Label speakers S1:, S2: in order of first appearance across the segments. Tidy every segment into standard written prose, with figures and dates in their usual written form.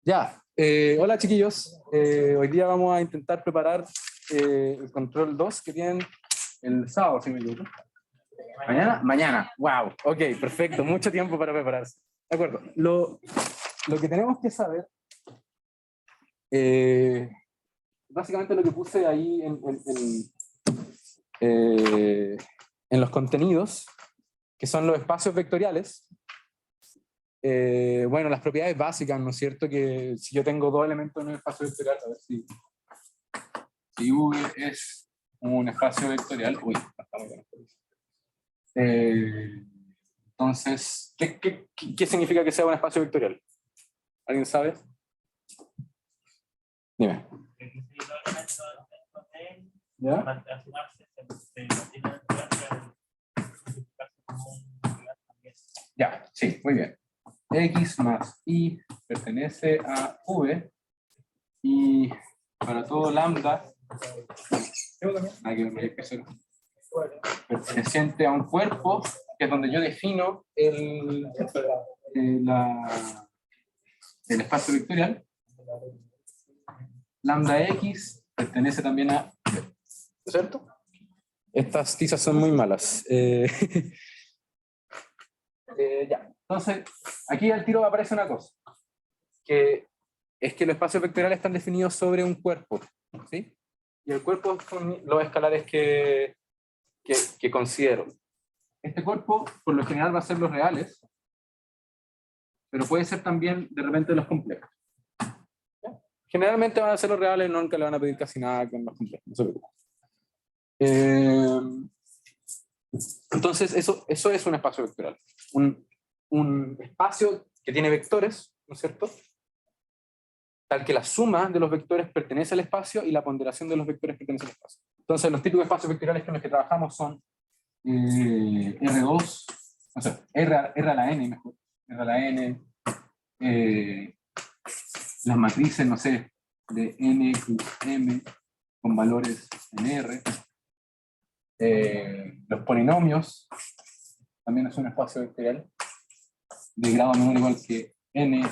S1: Ya, hola chiquillos. Hoy día vamos a intentar preparar el control 2 que tienen el sábado, si me equivoco. ¿Mañana? Mañana, wow. Ok, perfecto, mucho tiempo para prepararse. De acuerdo, lo que tenemos que saber, básicamente lo que puse ahí en los contenidos, que son los espacios vectoriales. Bueno, las propiedades básicas, ¿no es cierto? Que si yo tengo dos elementos en un espacio vectorial, a ver si V es un espacio vectorial, uy, no está muy bien. Entonces, ¿qué significa que sea un espacio vectorial? ¿Alguien sabe? Dime. ¿Ya? Ya, sí, muy bien. X más Y pertenece a V y para todo lambda perteneciente a un cuerpo, que es donde yo defino el espacio vectorial, lambda X pertenece también a V, ¿cierto? Estas tizas son muy malas. Ya. Entonces, aquí al tiro aparece una cosa, que es que los espacios vectoriales están definidos sobre un cuerpo, ¿sí? Y el cuerpo son los escalares que considero. Este cuerpo, por lo general, va a ser los reales, pero puede ser también, de repente, los complejos. ¿Ya? Generalmente van a ser los reales, nunca le van a pedir casi nada con los complejos, no se preocupe. Entonces, eso es un espacio vectorial. Un espacio que tiene vectores, ¿no es cierto? Tal que la suma de los vectores pertenece al espacio y la ponderación de los vectores pertenece al espacio. Entonces, los típicos espacios vectoriales con los que trabajamos son R2, o sea, R a la N, mejor. R a la N, las matrices, no sé, de N plus M con valores en R. Los polinomios también es un espacio vectorial de grado menor o igual que N,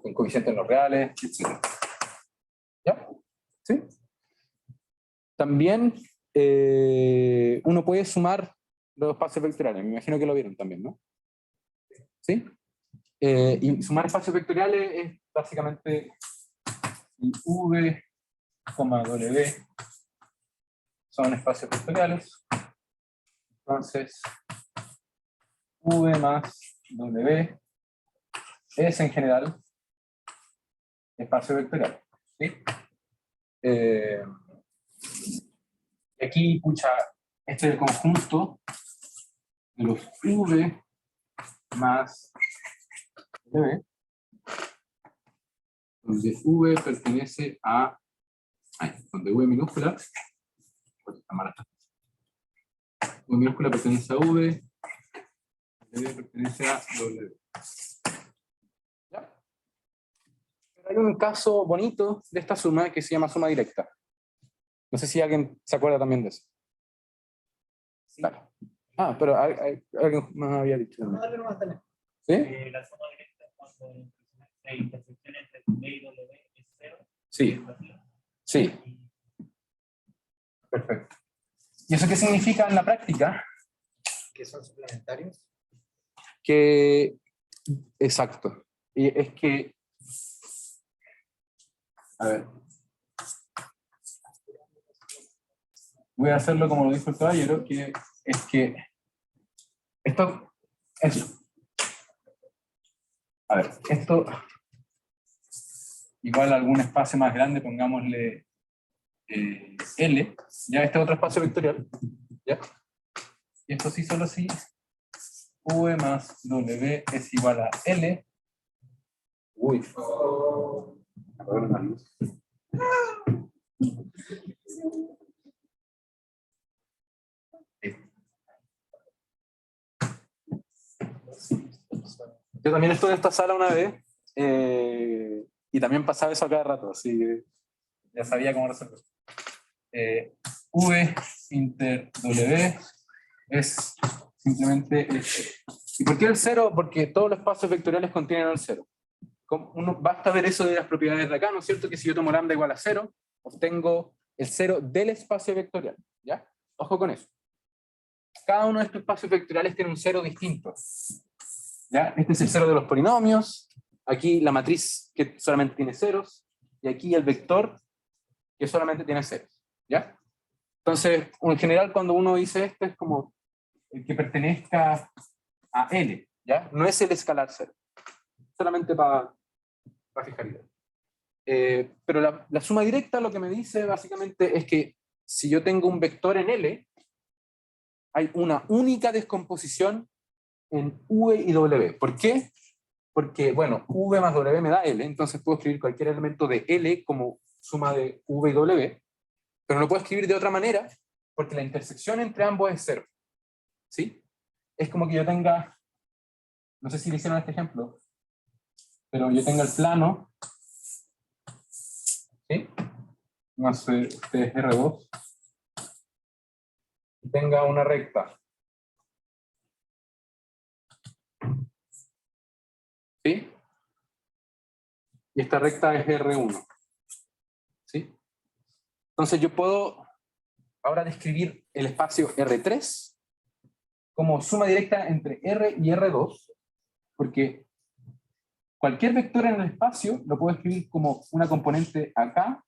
S1: con coeficientes no reales, etc. ¿Ya? ¿Sí? También uno puede sumar los espacios vectoriales, me imagino que lo vieron también, ¿no? ¿Sí? Y sumar espacios vectoriales es básicamente V, W son espacios vectoriales. Entonces, V más W es en general espacio vectorial. ¿Sí? Aquí, pucha, este es el conjunto de los V más W, donde V pertenece a, donde V minúscula, V minúscula pertenece a V, W pertenece a W. ¿Ya? Pero hay un caso bonito de esta suma que se llama suma directa. No sé si alguien se acuerda también de eso. Sí. Claro. Ah, pero alguien más había dicho. ¿Sí?
S2: La suma directa es cuando la intersección entre B y W es 0.
S1: Sí. Sí. Perfecto. ¿Y eso qué significa en la práctica?
S3: Que son suplementarios.
S1: Que, exacto. Y es que, a ver, voy a hacerlo como lo dijo el caballero, que es que esto, eso. A ver, esto, igual a algún espacio más grande, pongámosle L, ya este otro espacio vectorial, ¿ya? Y esto sí, solo sí, V más W es igual a L. Uy. A ver, una luz. Yo también estuve en esta sala una vez y también pasaba eso a cada rato, así que ya sabía cómo resolver. V inter W es simplemente el 0. ¿Y por qué el 0? Porque todos los espacios vectoriales contienen el 0. basta ver eso de las propiedades de acá, ¿no es cierto? Que si yo tomo lambda igual a 0, obtengo el 0 del espacio vectorial, ¿ya? Ojo con eso. Cada uno de estos espacios vectoriales tiene un 0 distinto, ¿ya? Este es el 0 de los polinomios, aquí la matriz que solamente tiene ceros, y aquí el vector que solamente tiene ceros, ¿ya? Entonces, en general, cuando uno dice esto, es como el que pertenezca a L, ¿ya? No es el escalar 0. Solamente para fijar idea. Pero la suma directa lo que me dice básicamente es que si yo tengo un vector en L, hay una única descomposición en V y W. ¿Por qué? Porque, bueno, V más W me da L, entonces puedo escribir cualquier elemento de L como suma de V y W, pero no lo puedo escribir de otra manera porque la intersección entre ambos es 0. ¿Sí? Es como que yo tenga, no sé si le hicieron este ejemplo, pero yo tenga el plano, ¿sí? Más este es R2, y tenga una recta, ¿sí? Y esta recta es R1, ¿sí? Entonces yo puedo ahora describir el espacio R3 como suma directa entre R y R2, porque cualquier vector en el espacio lo puedo escribir como una componente acá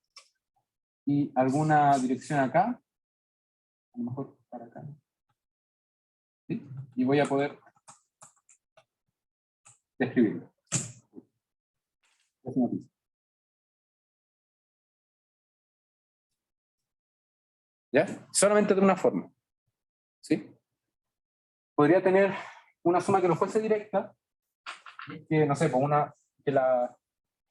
S1: y alguna dirección acá, a lo mejor para acá, ¿sí? Y voy a poder describirlo. ¿Ya? Solamente de una forma, ¿sí? Podría tener una suma que no fuese directa, que no sé, pues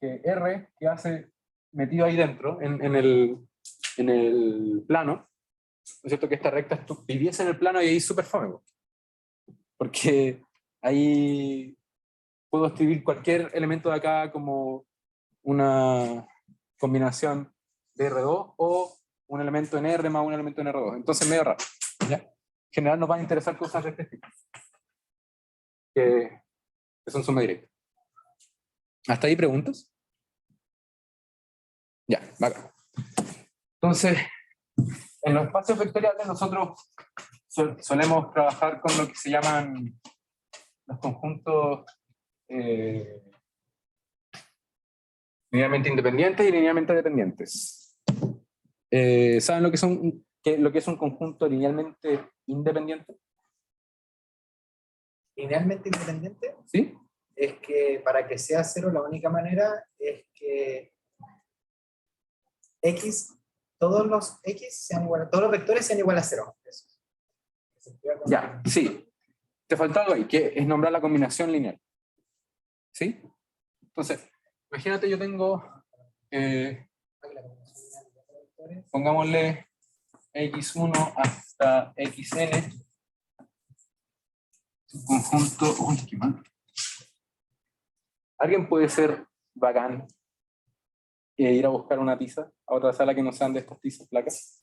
S1: que R que hace metido ahí dentro, en el plano, ¿no es cierto? Que esta recta viviese en el plano y ahí es súper fome, porque ahí puedo escribir cualquier elemento de acá como una combinación de R2 o un elemento en R más un elemento en R2. Entonces medio raro, ¿ya? En general nos van a interesar cosas de este tipo, que son suma directa. ¿Hasta ahí preguntas? Ya, bacán. Entonces, en los espacios vectoriales nosotros solemos trabajar con lo que se llaman los conjuntos linealmente independientes y linealmente dependientes. ¿Saben lo que es un conjunto linealmente independiente?
S3: Linealmente independiente
S1: ¿Sí?
S3: es que para que sea 0 la única manera es que X, todos los X sean igual, todos los vectores sean igual a 0. Eso.
S1: Ya, sí. Te faltó algo ahí, que es nombrar la combinación lineal. ¿Sí? Entonces, imagínate yo tengo, pongámosle x1 hasta xn, un conjunto, uy, qué mal. ¿Alguien puede ser bacán e ir a buscar una tiza a otra sala que no sean de estas tizas placas?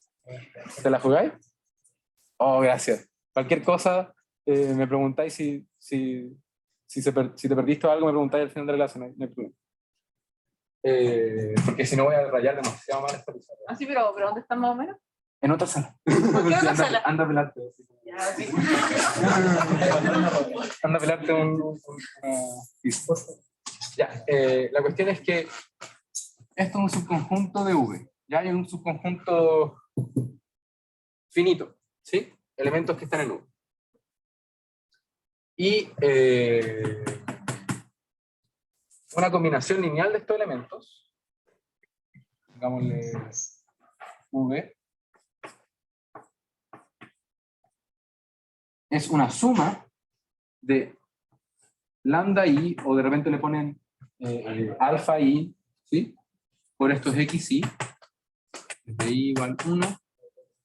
S1: ¿Te la jugáis? Oh, gracias. Cualquier cosa, me preguntáis si te perdiste algo, me preguntáis al final de la clase, no hay problema. Porque si no voy a rayar demasiado mal esta tiza.
S4: Ah, sí, pero ¿dónde están más o menos?
S1: En otra sala.
S4: ¿Por qué otra sala?
S1: Anda a pelarte.
S4: Ya, sí.
S1: Anda a pelarte una tiza. Ya, la cuestión es que esto es un subconjunto de V. Ya hay un subconjunto finito, ¿sí? Elementos que están en V. Y una combinación lineal de estos elementos, digámosle V, es una suma de lambda i, o de repente le ponen alfa i, ¿sí? Por estos xi, desde i igual 1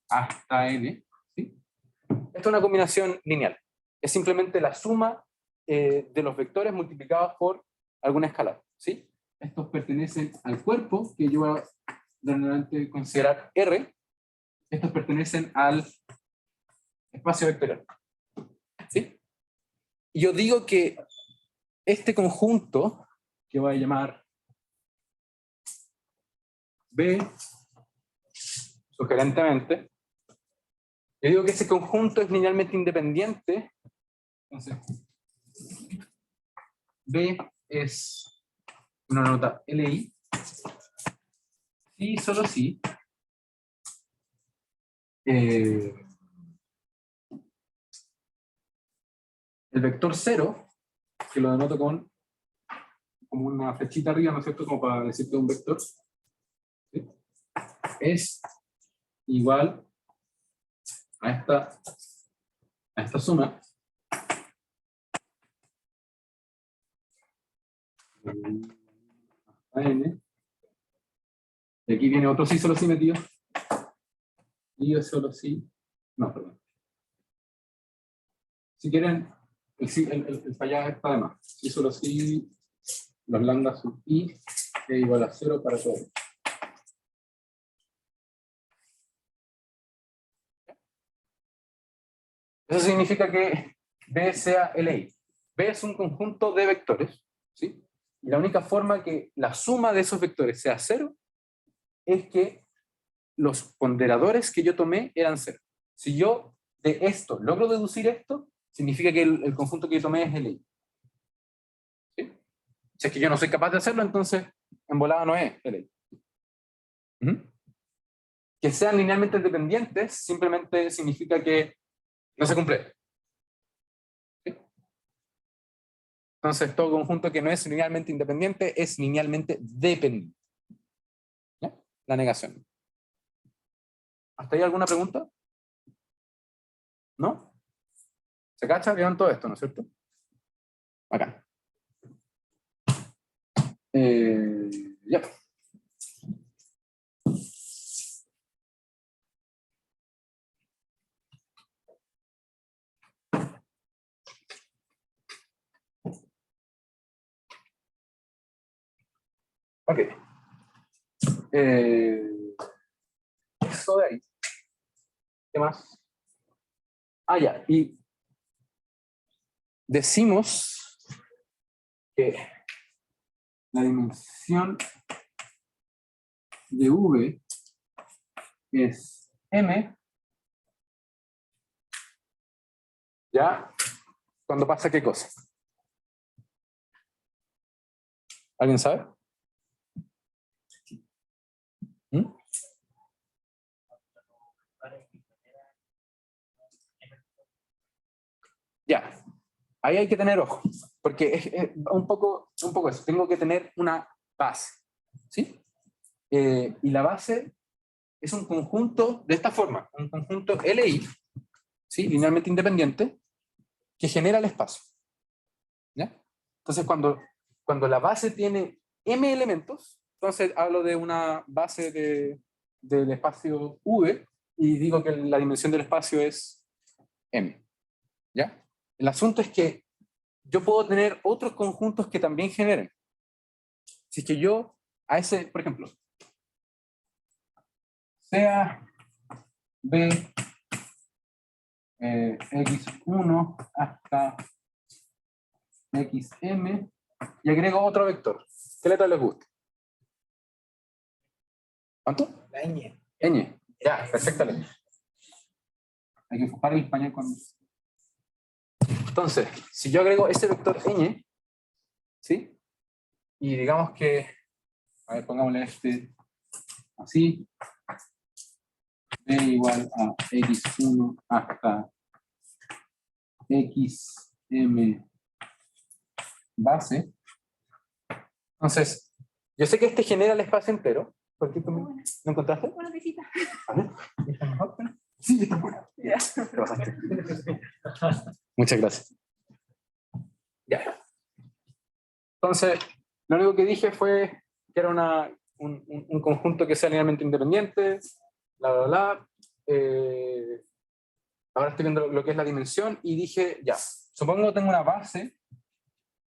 S1: hasta n, ¿sí? Esto es una combinación lineal. Es simplemente la suma de los vectores multiplicados por alguna escalar, ¿sí? Estos pertenecen al cuerpo, que yo voy a de considerar R. Estos pertenecen al espacio vectorial, ¿sí? Y yo digo que este conjunto que voy a llamar B, sugerentemente. Yo digo que ese conjunto es linealmente independiente. Entonces, B es una nota LI. Y solo si el vector 0, que lo denoto con como una flechita arriba, ¿no es cierto? Como para decir que es un vector, ¿sí? Es igual a esta suma a n. Y aquí viene otro sí solo sí metido. Y yo solo sí. No, perdón. Si quieren, el fallado está de más. Sí solo sí, los lambda sub i es igual a 0 para todo. Eso significa que B sea LI. B es un conjunto de vectores, ¿sí? Y la única forma que la suma de esos vectores sea 0 es que los ponderadores que yo tomé eran 0. Si yo de esto logro deducir esto, significa que el conjunto que yo tomé es LI. ¿Sí? Si es que yo no soy capaz de hacerlo, entonces en volada no es LI. Que sean linealmente dependientes simplemente significa que no se cumple. ¿Sí? Entonces, todo conjunto que no es linealmente independiente es linealmente dependiente. ¿Ya? La negación. ¿Hasta ahí alguna pregunta? ¿No? ¿Se cacha? Vieron todo esto, ¿no es cierto? Acá. Ya. Ok. Eso de ahí. ¿Qué más? Ah, ya. Y decimos que la dimensión de V es M, ¿ya? ¿Cuándo pasa qué cosa? ¿Alguien sabe? ¿Mm? Ya, ahí hay que tener ojo, porque es un poco eso, tengo que tener una base, ¿sí? Y la base es un conjunto de esta forma, un conjunto LI, ¿sí? Linealmente independiente, que genera el espacio, ¿ya? Entonces, cuando la base tiene M elementos, entonces hablo de una base del espacio V, y digo que la dimensión del espacio es M, ¿ya? El asunto es que yo puedo tener otros conjuntos que también generen. Si es que yo a ese, por ejemplo, sea B x1 hasta xm y agrego otro vector. ¿Qué letra les gusta? ¿Cuánto?
S3: La ñ.
S1: Ñ. Ya, perfecta letra. Hay que enfocar el español cuando... Entonces, si yo agrego ese vector ñ, ¿sí? Y digamos que, a ver, pongámosle este así, b igual a x1 hasta xm base. Entonces, yo sé que este genera el espacio entero. ¿Por qué ¿Lo encontraste?
S4: Buena visita.
S1: A ver, ¿está mejor? Sí, está bueno.
S4: Ya.
S1: Te pasaste. Muchas gracias. Ya. Entonces, lo único que dije fue que era un conjunto que sea linealmente independiente, bla, bla, bla. Ahora estoy viendo lo que es la dimensión y dije, ya, supongo que tengo una base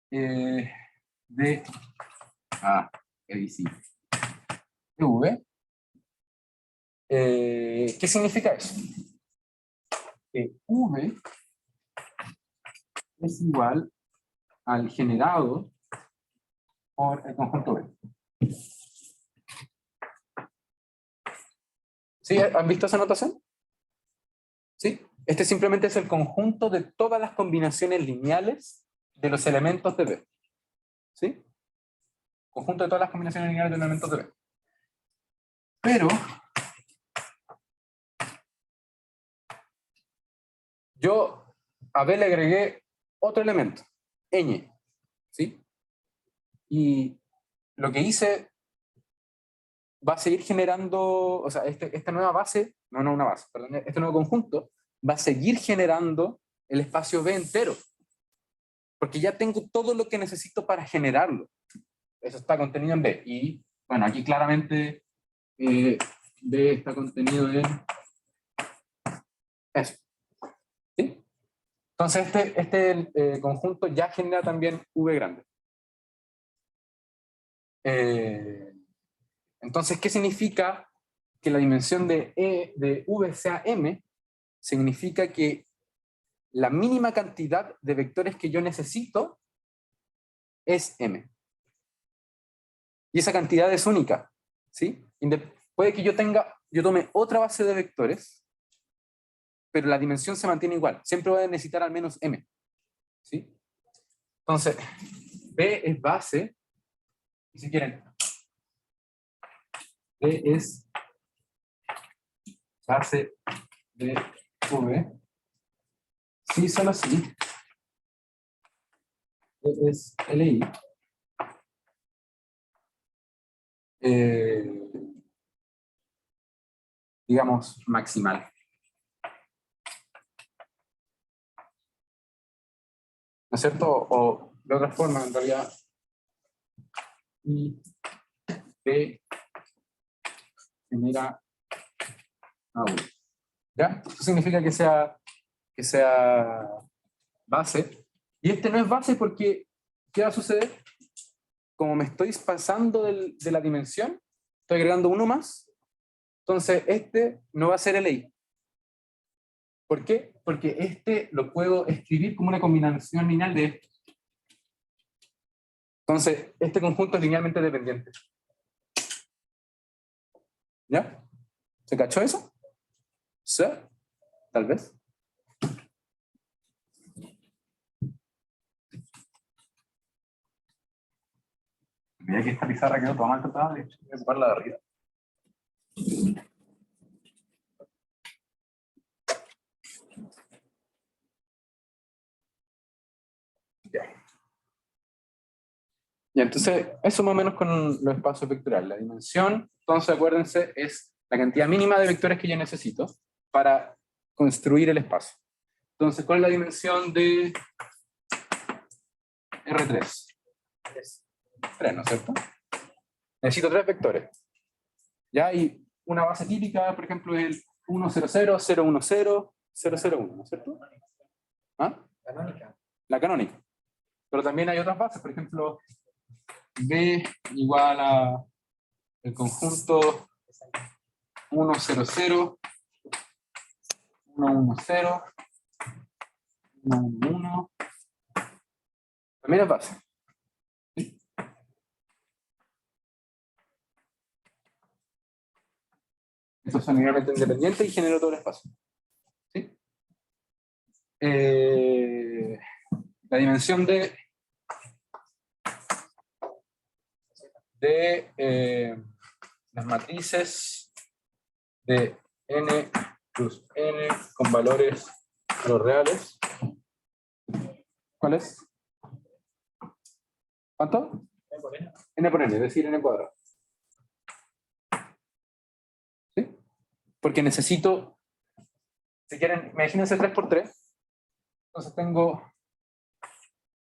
S1: de V. ¿Qué significa eso? Que V es igual al generado por el conjunto B. ¿Sí? ¿Han visto esa notación? ¿Sí? Este simplemente es el conjunto de todas las combinaciones lineales de los elementos de B. ¿Sí? Conjunto de todas las combinaciones lineales de los elementos de B. Pero yo a B le agregué otro elemento, ñ. ¿Sí? Y lo que hice va a seguir generando, o sea, esta nueva base, no una base, perdón, este nuevo conjunto va a seguir generando el espacio B entero. Porque ya tengo todo lo que necesito para generarlo. Eso está contenido en B. Y bueno, aquí claramente B está contenido en eso. ¿Sí? Entonces este conjunto ya genera también V grande. Entonces, ¿qué significa que la dimensión de V sea M? Significa que la mínima cantidad de vectores que yo necesito es M. Y esa cantidad es única. ¿Sí? Puede que yo tome otra base de vectores, pero la dimensión se mantiene igual. Siempre voy a necesitar al menos M. ¿Sí? Entonces, B es base, y si quieren, B es base de V, sí, solo sí, B es LI, digamos, maximal. ¿No es cierto? O de otra forma, en realidad, I, B genera A, V. ¿Ya? Eso significa que sea base. Y este no es base porque, ¿qué va a suceder? Como me estoy pasando de la dimensión, estoy agregando uno más, entonces este no va a ser LI. ¿Por qué? Porque este lo puedo escribir como una combinación lineal de esto. Entonces, este conjunto es linealmente dependiente. ¿Ya? ¿Se cachó eso? ¿Sí? Tal vez. Mira que esta pizarra quedó toda mal tratada, de hecho, voy a ocuparla de arriba. Ya, entonces, eso más o menos con los espacios vectoriales. La dimensión, entonces acuérdense, es la cantidad mínima de vectores que yo necesito para construir el espacio. Entonces, ¿cuál es la dimensión de R3? 3, ¿no es cierto? Necesito 3 vectores. Ya, y una base típica, por ejemplo, es el 1, 0, 0, 0, 1, 0, 0, 0, 1, ¿no es cierto? ¿Ah?
S3: Canónica.
S1: La canónica. Pero también hay otras bases, por ejemplo, B igual a el conjunto 1, 0, 0, 1, 1, 0, 1, 1, 1. También es base. ¿Sí? Estos son linealmente independientes y generan todo el espacio. ¿Sí? La dimensión de las matrices de n plus n con valores a los reales. ¿Cuál es? ¿Cuánto? N por n, es decir, n cuadrado. ¿Sí? Porque necesito, si quieren, imagínense 3 por 3. Entonces tengo,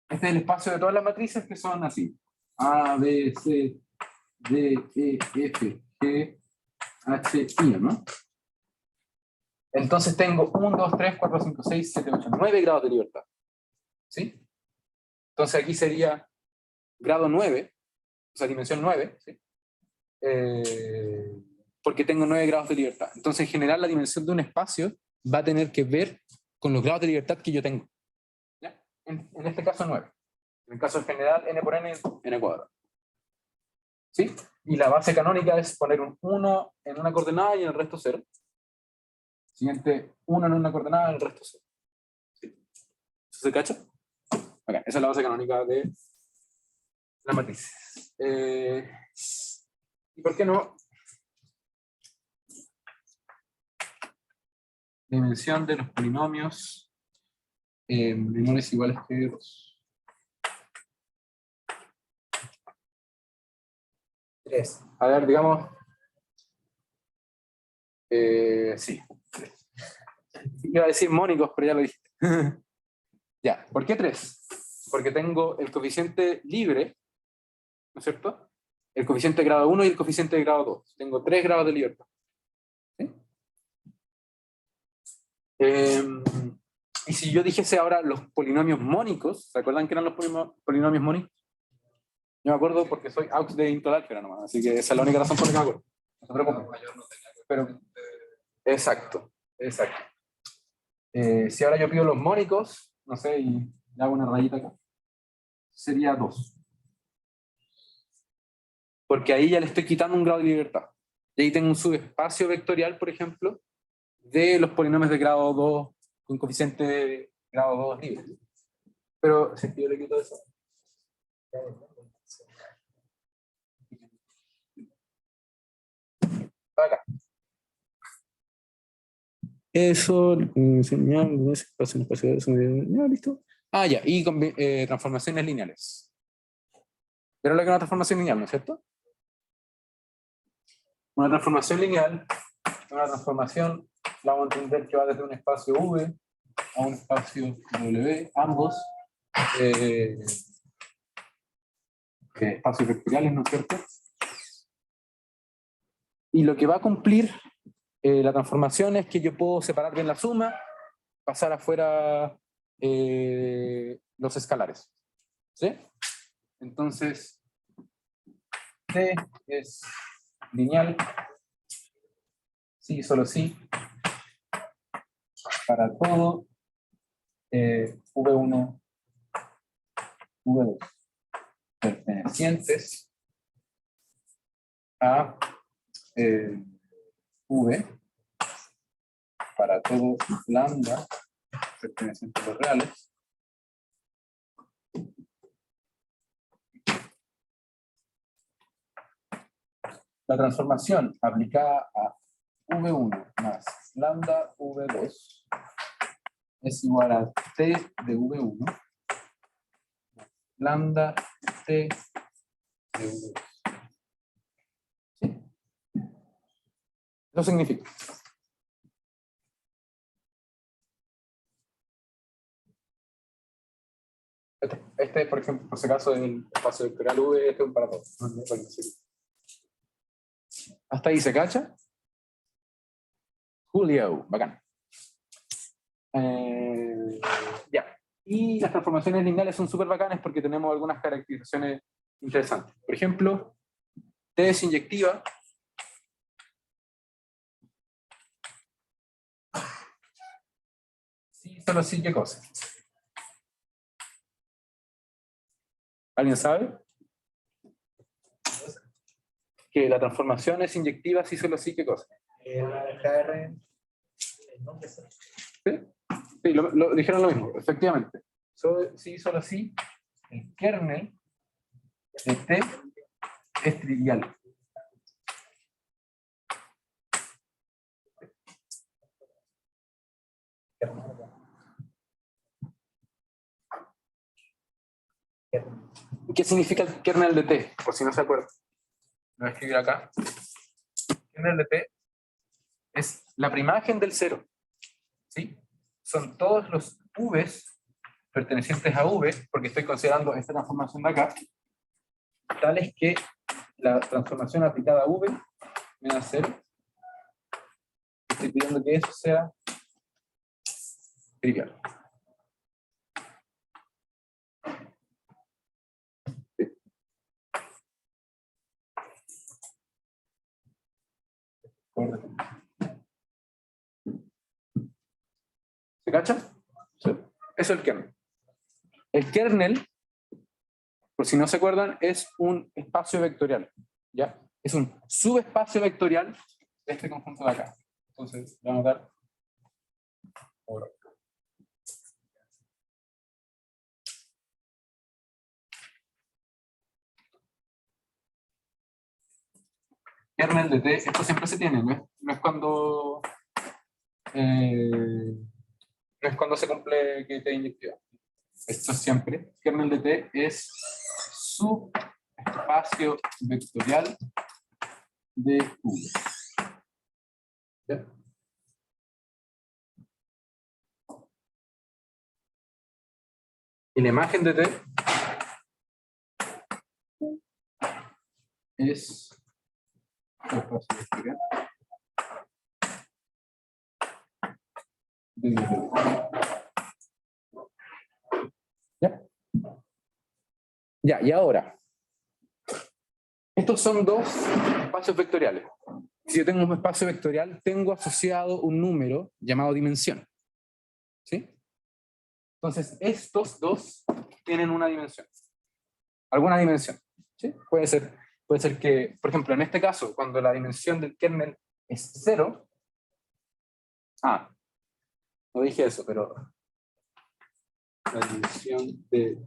S1: este es el espacio de todas las matrices que son así. A, B, C, D, E, F, G, H, I, ¿no? Entonces tengo 1, 2, 3, 4, 5, 6, 7, 8, 9 grados de libertad. ¿Sí? Entonces aquí sería grado 9, o sea, dimensión 9, ¿sí? Porque tengo 9 grados de libertad. Entonces, en general, la dimensión de un espacio va a tener que ver con los grados de libertad que yo tengo. ¿Ya? En este caso, 9. En el caso general, n por n, n cuadrado. ¿Sí? Y la base canónica es poner un 1 en una coordenada y en el resto 0. Siguiente, 1 en una coordenada y en el resto 0. ¿Sí? ¿Eso se cacha? Okay, esa es la base canónica de la matriz. ¿Y por qué no? Dimensión de los polinomios menores o iguales que 2.
S3: 3.
S1: A ver, digamos. Sí. Iba a decir mónicos, pero ya lo dije. Ya, ¿por qué 3? Porque tengo el coeficiente libre, ¿no es cierto? El coeficiente de grado 1 y el coeficiente de grado 2. Tengo 3 grados de libertad. ¿Sí? Y si yo dijese ahora los polinomios mónicos, ¿se acuerdan que eran los polinomios mónicos? Yo me acuerdo porque soy aux de Intel Álgebra nomás, así que esa es la única razón por la que me acuerdo. No se preocupen. Pero, exacto, exacto. Si ahora yo pido los mónicos, no sé, y le hago una rayita acá, sería 2. Porque ahí ya le estoy quitando un grado de libertad. Y ahí tengo un subespacio vectorial, por ejemplo, de los polinomios de grado 2, con coeficiente de grado 2 libre. Pero si yo le quito eso. Acá. Eso, señal, espacio, ya, listo. Ah, ya, y transformaciones lineales. Pero lo que es una transformación lineal, ¿no es cierto? Una transformación lineal, una transformación, la vamos a entender que va desde un espacio V a un espacio W, ambos espacios vectoriales, ¿no es cierto? Y lo que va a cumplir la transformación es que yo puedo separar bien la suma, pasar afuera los escalares. ¿Sí? Entonces, T es lineal, sí, solo sí, para todo, V1, V2, pertenecientes a V, para todo lambda, pertenecientes a los reales, la transformación aplicada a V1 más lambda V2 es igual a T de V1 lambda T de V2. ¿Sí? Eso significa. Este, por ejemplo, por si acaso, el espacio vectorial V, este es un para todos. Hasta ahí se cacha. Julio, bacán. Ya. Y las transformaciones lineales son súper bacanas porque tenemos algunas caracterizaciones interesantes. Por ejemplo, T es inyectiva. Sí, solo sí, ¿qué cosa? ¿Alguien sabe? Que la transformación es inyectiva, sí, solo sí, ¿qué cosa?
S3: El KR, el nombre es...
S1: ¿Sí? Sí, lo dijeron lo mismo, efectivamente. Sí, solo sí, el kernel de T es trivial. ¿Qué significa el kernel de T? Por si no se acuerdan. Lo voy a escribir acá. El kernel de T es la primaigen del cero. ¿Sí? Son todos los V's pertenecientes a V, porque estoy considerando esta transformación de acá, tales que la transformación aplicada a V me da 0. Estoy pidiendo que eso sea trivial. ¿Se cacha? Sí. Eso es el kernel. El kernel, por si no se acuerdan, es un espacio vectorial. ¿ya? Es un subespacio vectorial de este conjunto de acá. Entonces, voy a anotar. Ahora. Kernel de T, esto siempre se tiene, no es cuando no es cuando se cumple que T es inyectiva. Esto es siempre. Kernel de T es subespacio vectorial de V. ¿Ya? Y la imagen de T es subespacio vectorial de V. ¿Ya? Ya, y ahora, estos son dos espacios vectoriales. Si yo tengo un espacio vectorial, tengo asociado un número llamado dimensión. ¿Sí? Entonces, estos dos tienen una dimensión. Alguna dimensión. ¿Sí? Puede ser que, por ejemplo, en este caso, cuando la dimensión del kernel es 0, no dije eso, pero la dimensión de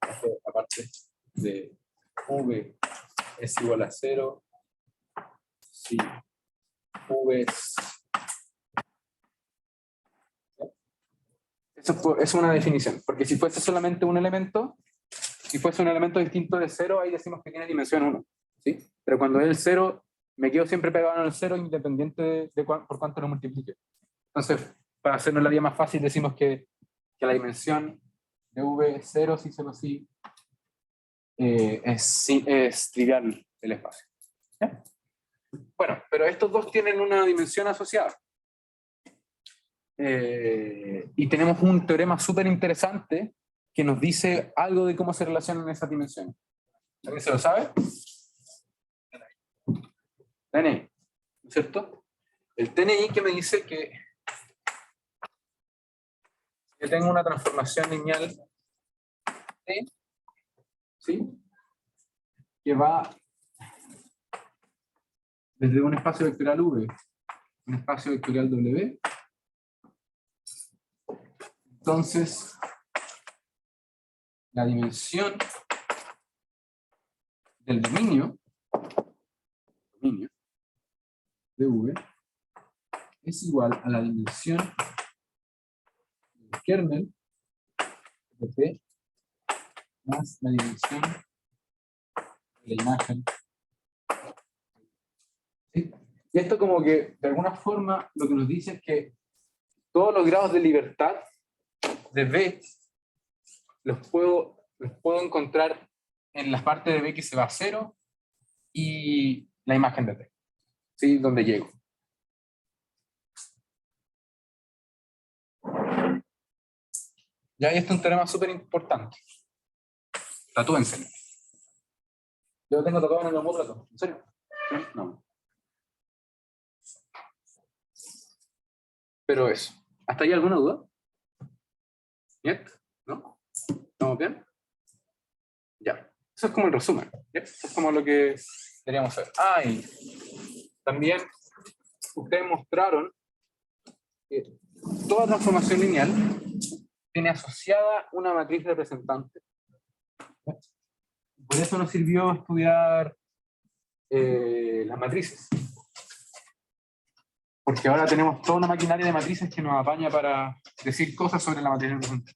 S1: la parte de V es igual a 0 si V es... Eso es una definición, porque si fuese solamente un elemento, si fuese un elemento distinto de 0, ahí decimos que tiene dimensión 1, ¿sí? Pero cuando es el 0, me quedo siempre pegado en el 0 independiente de por cuánto lo multiplique. Entonces, para hacernos la vida más fácil, decimos que la dimensión de V es 0, si solo si es trivial el espacio. ¿Ya? Bueno, pero estos dos tienen una dimensión asociada. Y tenemos un teorema súper interesante que nos dice algo de cómo se relacionan esas dimensiones. ¿Alguien se lo sabe? TNI, ¿no es cierto? El TNI que me dice que yo tengo una transformación lineal T, ¿sí? Que va desde un espacio vectorial V, un espacio vectorial W. Entonces, la dimensión del dominio de V es igual a la dimensión del kernel de T más la dimensión de la imagen. ¿Sí? Y esto como que de alguna forma lo que nos dice es que todos los grados de libertad de B los puedo encontrar en la parte de B que se va a 0 y la imagen de T, ¿sí? Donde llego. Ya, y esto es un teorema súper importante. Tatúenselo. Yo lo tengo tocado en el homóplato. ¿En serio? No. Pero eso. ¿Hasta ahí alguna duda? ¿Bien? ¿No? ¿Estamos bien? Ya. Eso es como el resumen. ¿Ya? Eso es como lo que deberíamos hacer. Y también ustedes mostraron que toda transformación lineal tiene asociada una matriz representante. Por eso nos sirvió estudiar las matrices. Porque ahora tenemos toda una maquinaria de matrices que nos apaña para decir cosas sobre la matriz representante.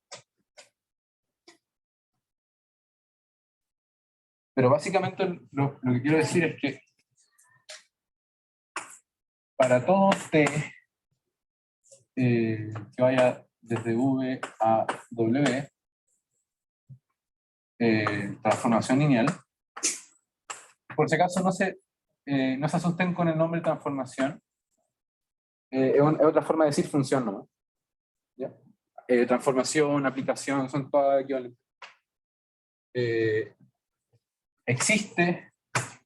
S1: Pero básicamente lo que quiero decir es que para todo T que vaya desde V a W, transformación lineal, por si acaso no se asusten con el nombre transformación, es otra forma de decir función nomás. ¿Ya? Transformación, aplicación, son todas equivalentes. Existe,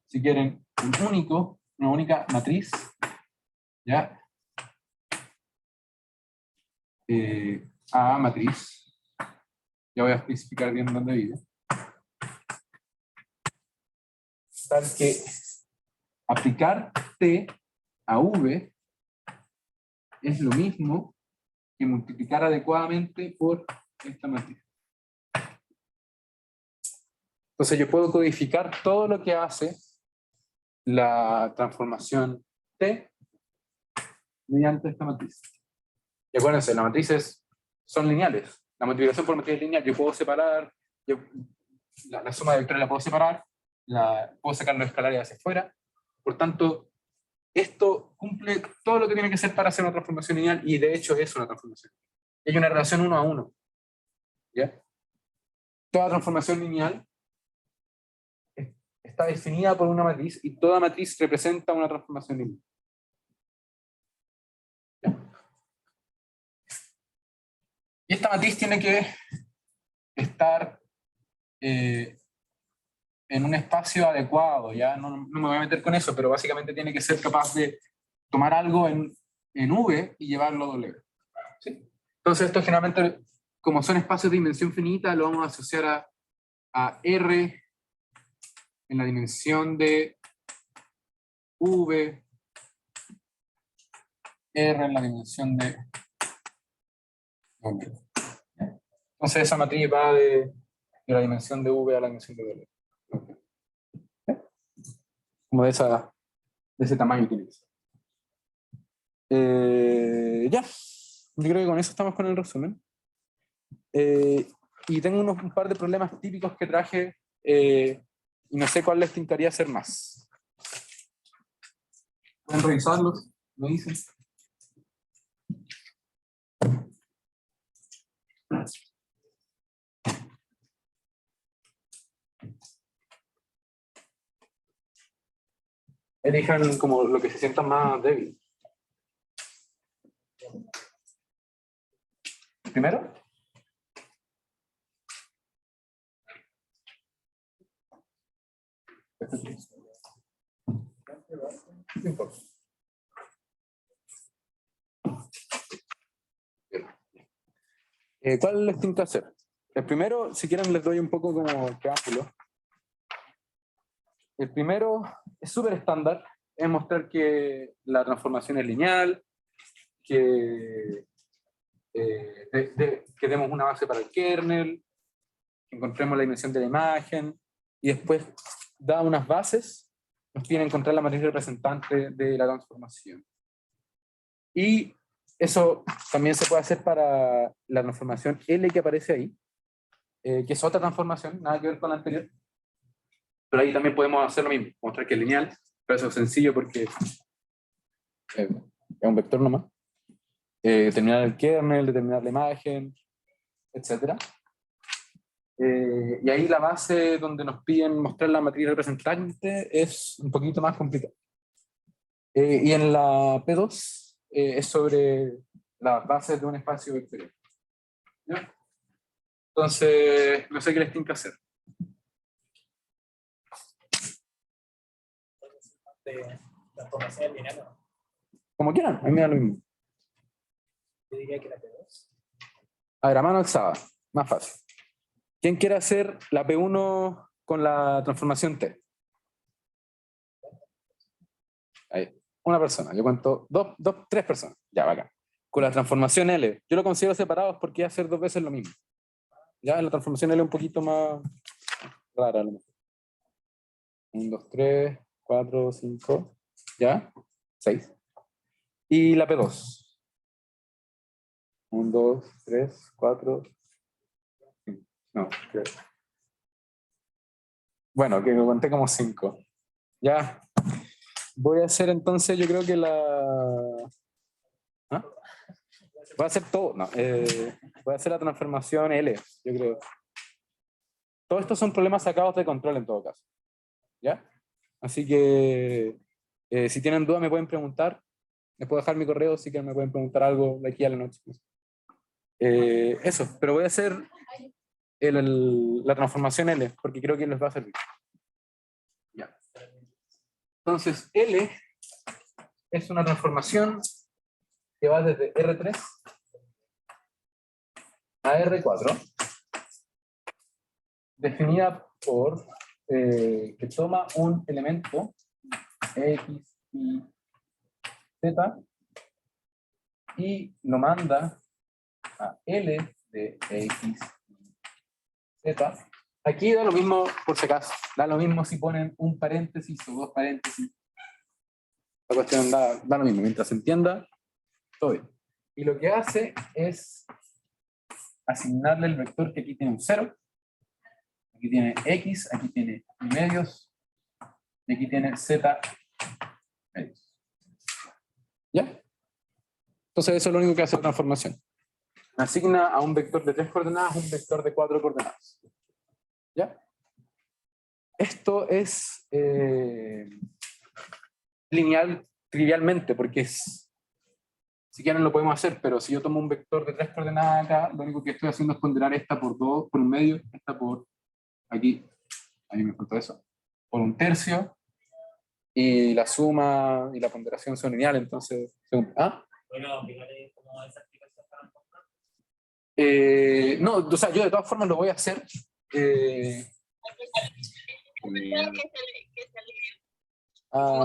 S1: si quieren, una única matriz, ¿ya? A matriz, ya voy a especificar bien dónde vive, tal que aplicar T a V es lo mismo que multiplicar adecuadamente por esta matriz. Entonces yo puedo codificar todo lo que hace la transformación T mediante esta matriz. Y acuérdense, las matrices son lineales. La multiplicación por matriz es lineal. Yo puedo separar, la suma de vectores la puedo separar, puedo sacar los escalares hacia afuera. Por tanto, esto cumple todo lo que tiene que ser para hacer una transformación lineal, y de hecho es una transformación. Hay una relación 1 a 1. ¿Ya? Toda transformación lineal está definida por una matriz, y toda matriz representa una transformación lineal. ¿Ya? Y esta matriz tiene que estar en un espacio adecuado, ya no me voy a meter con eso, pero básicamente tiene que ser capaz de tomar algo en V y llevarlo a W. ¿Sí? Entonces esto generalmente, como son espacios de dimensión finita, lo vamos a asociar a R en la dimensión de V, R en la dimensión de W. Entonces esa matriz va de la dimensión de V a la dimensión de W. Como de ese tamaño tiene que ser. Ya, yo creo que con eso estamos con el resumen. Y tengo un par de problemas típicos que traje, y no sé cuál les tincaría hacer más. ¿Pueden revisarlos? ¿Me dicen? Elijan como lo que se sientan más débil. ¿Primero? No importa. ¿Cuál les tinca hacer? El primero, si quieren, les doy un poco como preámbulo. El primero es súper estándar, es mostrar que la transformación es lineal, que demos una base para el kernel, que encontremos la dimensión de la imagen, y después da unas bases, nos piden encontrar la matriz representante de la transformación. Y eso también se puede hacer para la transformación L que aparece ahí, que es otra transformación, nada que ver con la anterior. Pero ahí también podemos hacer lo mismo, mostrar que es lineal, pero eso es sencillo porque es un vector nomás. Determinar el kernel, determinar la imagen, etc. Y ahí la base donde nos piden mostrar la matriz representante es un poquito más complicada. Y en la P2 es sobre las bases de un espacio vectorial. ¿Ya? Entonces, no sé qué les tienen que hacer.
S3: De transformación lineal, ¿no?
S1: Como quieran, a mí me da lo mismo.
S3: Yo diría que la P2.
S1: A ver, a mano alzada, más fácil. ¿Quién quiere hacer la P1 con la transformación T? Ahí, una persona. Yo cuento tres personas. Ya, bacán. Con la transformación L. Yo lo considero separados porque va a hacer 2 veces lo mismo. Ya, la transformación L es un poquito más rara a lo mejor. 1, 2, 3, 4, 5. ¿Ya? 6. Y la P2. 1, 2, 3, 4, 5. No, creo. Bueno, que lo conté como 5. Ya. Voy a hacer entonces, yo creo que ¿Ah? Voy a hacer todo. No, voy a hacer la transformación L, yo creo. Todos estos son problemas sacados de control en todo caso. ¿Ya? Así que si tienen dudas me pueden preguntar. Les puedo dejar mi correo si quieren me pueden preguntar algo de aquí a la noche. Eso, pero voy a hacer la transformación L, porque creo que les va a servir. Ya. Entonces, L es una transformación que va desde R3 a R4, definida por que toma un elemento X y Z y lo manda a L de X y Z. Aquí da lo mismo, por si acaso, da lo mismo si ponen un paréntesis o dos paréntesis. La cuestión da lo mismo, mientras se entienda, todo bien. Y lo que hace es asignarle el vector que aquí tiene un 0, aquí tiene X, aquí tiene y medios, y aquí tiene Z medios. ¿Ya? Entonces eso es lo único que hace la transformación. Asigna a un vector de 3 coordenadas un vector de 4 coordenadas. ¿Ya? Esto es lineal trivialmente, porque es, si quieren lo podemos hacer, pero si yo tomo un vector de 3 coordenadas acá, lo único que estoy haciendo es ponderar esta por 2, por un medio, esta por aquí, ahí me faltó eso, por un tercio, y la suma y la ponderación son lineales, entonces, ¿ah?
S2: Bueno, fíjate cómo esa explicación para encontrar.
S1: No, o sea, yo de todas formas lo voy a hacer.
S4: Como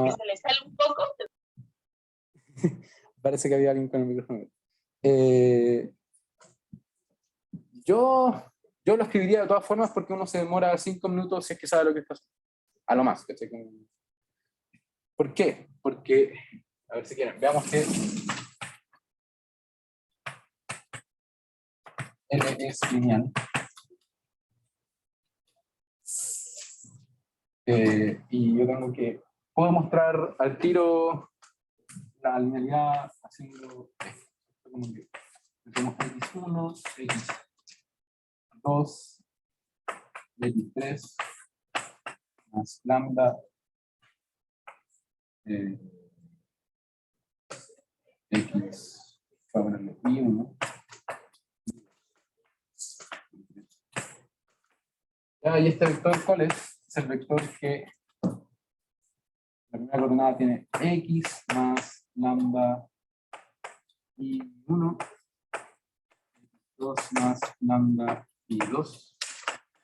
S4: que se le sale un poco.
S1: Parece que había alguien con el micrófono. Yo lo escribiría de todas formas porque uno se demora 5 minutos si es que sabe lo que está haciendo. A lo más. ¿Cachai? ¿Por qué? Porque, a ver si quieren, veamos que L es lineal. Y yo tengo que, puedo mostrar al tiro la linealidad haciendo esto. Como que tenemos x1, x2, x3, más lambda, x, voy a ponerle y1. ¿Y este vector cuál es? Es el vector que la primera coordenada tiene x más lambda y 1, 2 más lambda y 2,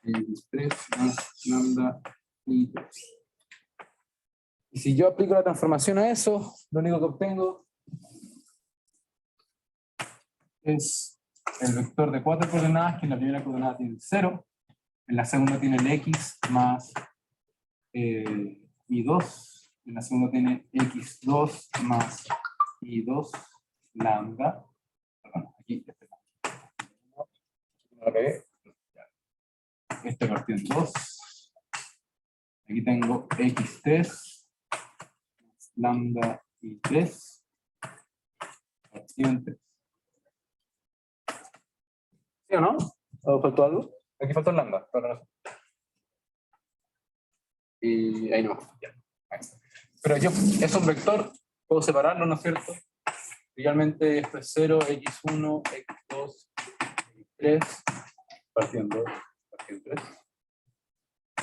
S1: x3 más lambda y 3. Y si yo aplico la transformación a eso, lo único que obtengo es el vector de 4 coordenadas, que en la primera coordenada tiene el 0, en la segunda tiene el x más y 2, en la segunda tiene x2 más y2 lambda. Perdón, aquí, no lo pegué. Este partido en 2. Aquí tengo x3 lambda y 3 partido en 3. ¿Sí o no? ¿O faltó algo? Aquí faltó el lambda, por la razón. Y ahí no. Ya. Pero yo, es un vector, puedo separarlo, ¿no es cierto? Realmente esto es 0, x1, x2, x3, partido en 2, partido en 3.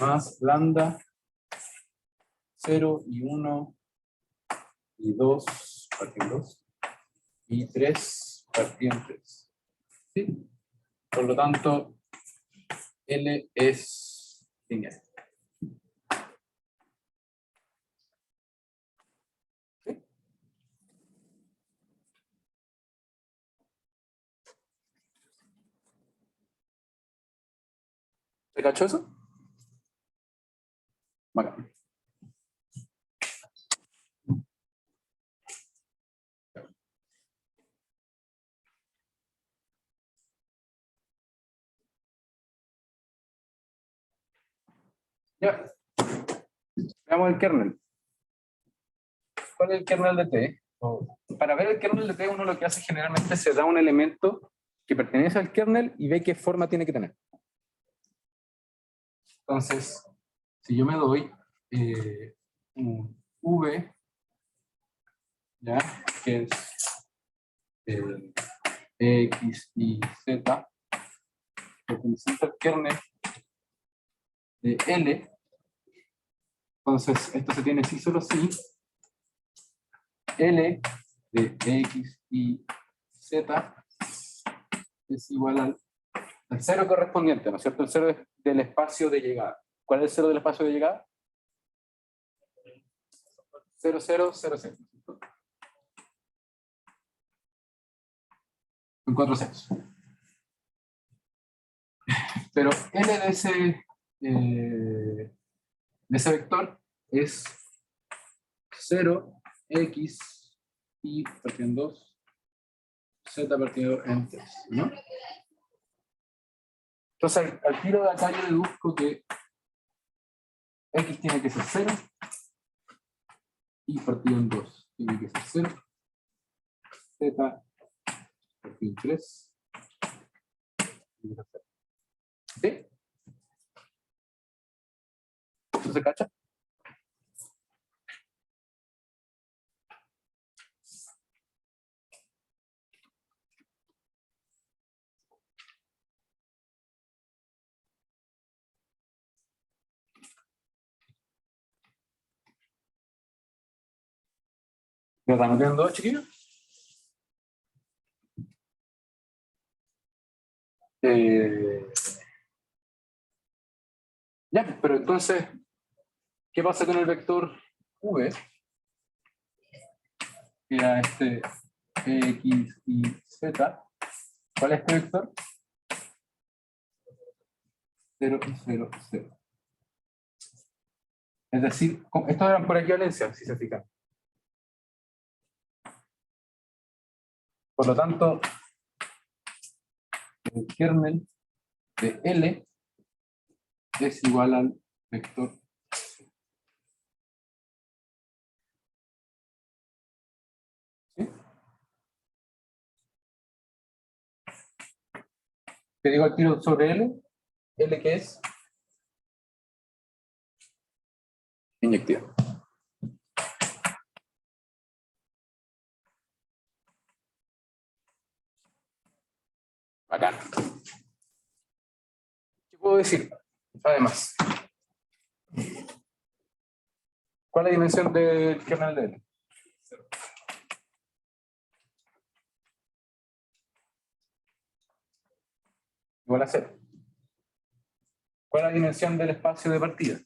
S1: Más lambda, 0 y 1 y 2, partido en 2. Y 3, partido en 3. ¿Sí? Por lo tanto, L es lineal. ¿Sí? ¿Se cachó eso? Bacán. Ya. Veamos el kernel. ¿Cuál es el kernel de T? Para ver el kernel de T, uno lo que hace generalmente es se da un elemento que pertenece al kernel y ve qué forma tiene que tener. Entonces, si yo me doy un V, ¿ya? Que es X y Z, perteneciente al kernel de L, entonces esto se tiene sí solo sí, L de X y Z es igual al cero correspondiente, ¿no es cierto? El cero es del espacio de llegada. ¿Cuál es el 0 del espacio de llegada? 0, 0, 0, 0. Son 4 ceros. Pero L de ese vector es 0, x, y partido en 2, z partido en 3, ¿no? Entonces, al tiro de acá yo deduzco que x tiene que ser 0, y partido en 2 tiene que ser 0, z partido en 3, tiene que ser 0. ¿Sí? ¿Eso se cacha? ¿Ya están viendo, chiquillos? Ya, pero entonces, ¿qué pasa con el vector v? Que era este x y z. ¿Cuál es este vector? 0, 0, 0. Es decir, estos eran por equivalencia, si se fijan. Por lo tanto, el kernel de L es igual al vector. ¿Sí? ¿Qué digo al tiro sobre L? ¿L qué es? Inyectiva. Bacán. ¿Qué puedo decir? Además, ¿cuál es la dimensión del kernel de L? Igual a 0. ¿Cuál es la dimensión del espacio de partida?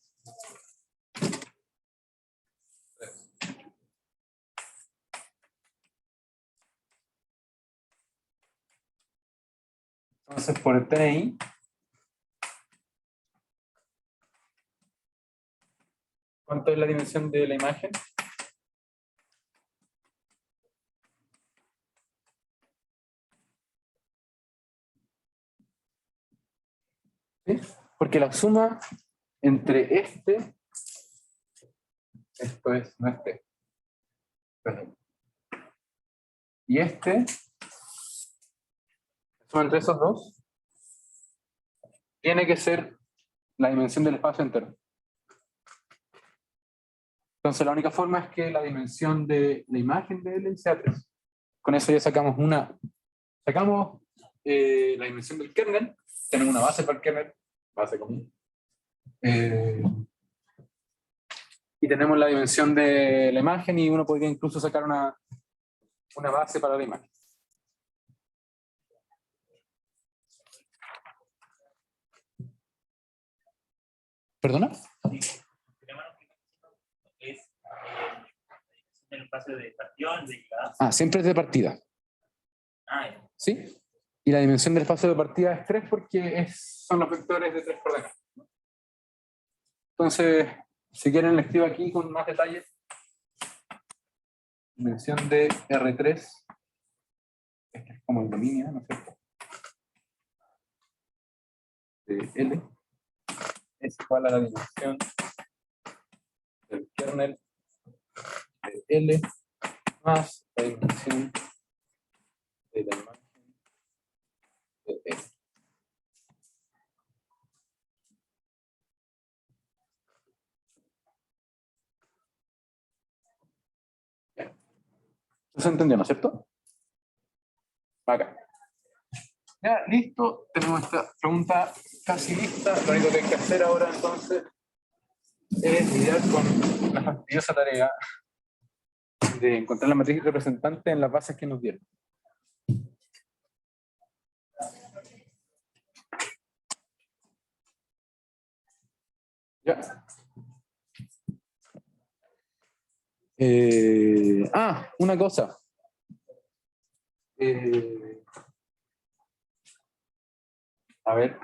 S1: Entonces, por el TNI, ¿cuánto es la dimensión de la imagen? ¿Sí? Porque la suma entre esto es, no perdón, y la suma entre esos dos, tiene que ser la dimensión del espacio entero. Entonces la única forma es que la dimensión de la imagen de L sea 3. Con eso ya sacamos la dimensión del kernel, tenemos una base para el kernel, base común. Y tenemos la dimensión de la imagen y uno podría incluso sacar una base para la imagen. ¿Perdona?
S2: Es el espacio de estación, de llegada.
S1: Ah, siempre es de partida.
S2: Ah, ya.
S1: ¿Sí? Y la dimensión del espacio de partida es 3 porque son los vectores de 3 coordenadas. Entonces, si quieren, les escribo aquí con más detalles. Dimensión de R3, este es como el dominio, ¿no es cierto? De L es igual a la dimensión del kernel de L más la dimensión de la imagen de L. ¿Se entendió, no es cierto? Acá. Ya, listo. Tenemos esta pregunta casi lista. Lo único que hay que hacer ahora, entonces, es lidiar con la fastidiosa tarea de encontrar la matriz representante en las bases que nos dieron. Ya. Una cosa. A ver.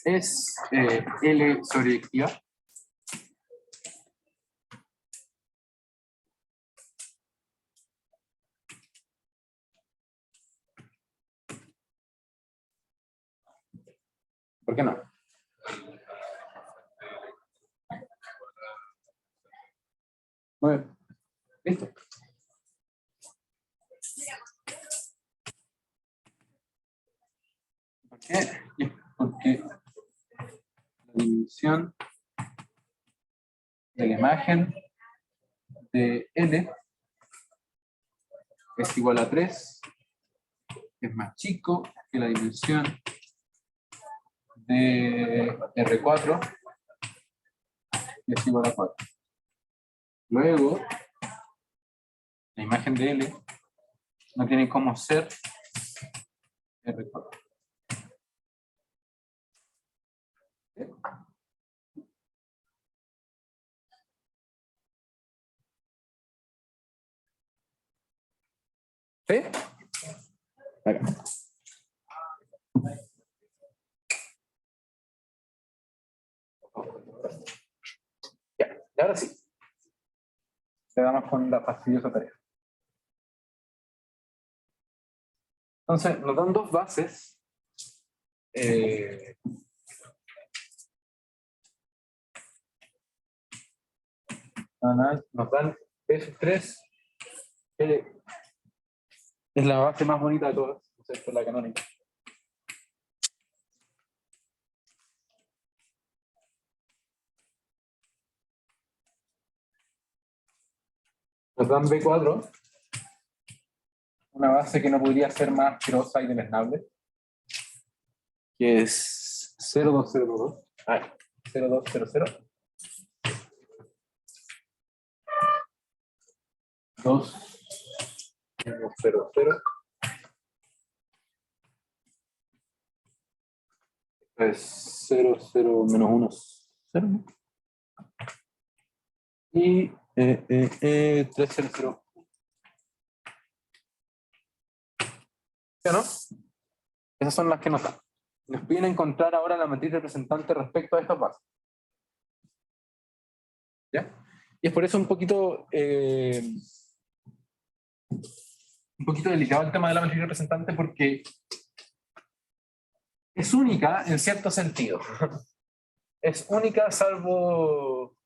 S1: ¿Es L sobreyectiva? ¿Por qué no? Muy bien. Listo. ¿Por qué? Porque la dimensión de la imagen de L es igual a 3, es más chico que la dimensión de R4, que es igual a 4. Luego, la imagen de L no tiene cómo ser R4. ¿Sí? Acá. Ya, y ahora sí. Quedamos con la fastidiosa tarea. Entonces, nos dan dos bases. Nos dan F3, que es la base más bonita de todas, excepto la canónica. Nos dan B4, una base que no podría ser más asquerosa y deleznable, que es 0,2,0,2. 0,2,0,0. 2,1,0,0. Es 0,0 menos 1, 0. Y 3,0,0. ¿Ya no? Esas son las que nos dan. Nos piden encontrar ahora la matriz representante respecto a estas bases. ¿Ya? Y es por eso un poquito delicado el tema de la matriz representante, porque es única en cierto sentido. Es única salvo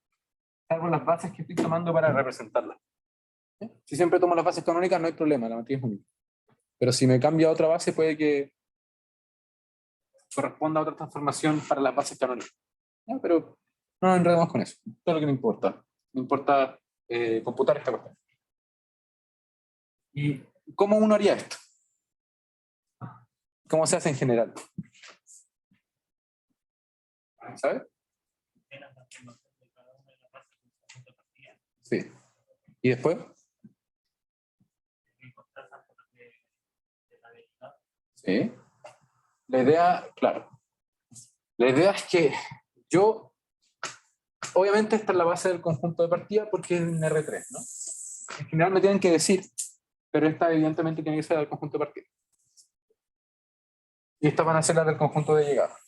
S1: las bases que estoy tomando para representarla. ¿Sí? Si siempre tomo las bases canónicas no hay problema, la matriz es única. Pero si me cambia a otra base puede que corresponda a otra transformación para las bases canónicas. ¿Ya? Pero no nos enredemos con eso. Eso es lo que me importa. Me importa computar esta cuestión. ¿Y cómo uno haría esto? ¿Cómo se hace en general? ¿Sabes? Sí. ¿Y después? Sí. La idea, claro. La idea es que yo, obviamente esta es la base del conjunto de partida porque es en R3, ¿no? En general me tienen que decir, pero esta evidentemente tiene que ser del conjunto de partida. Y estas van a ser las del conjunto de llegada.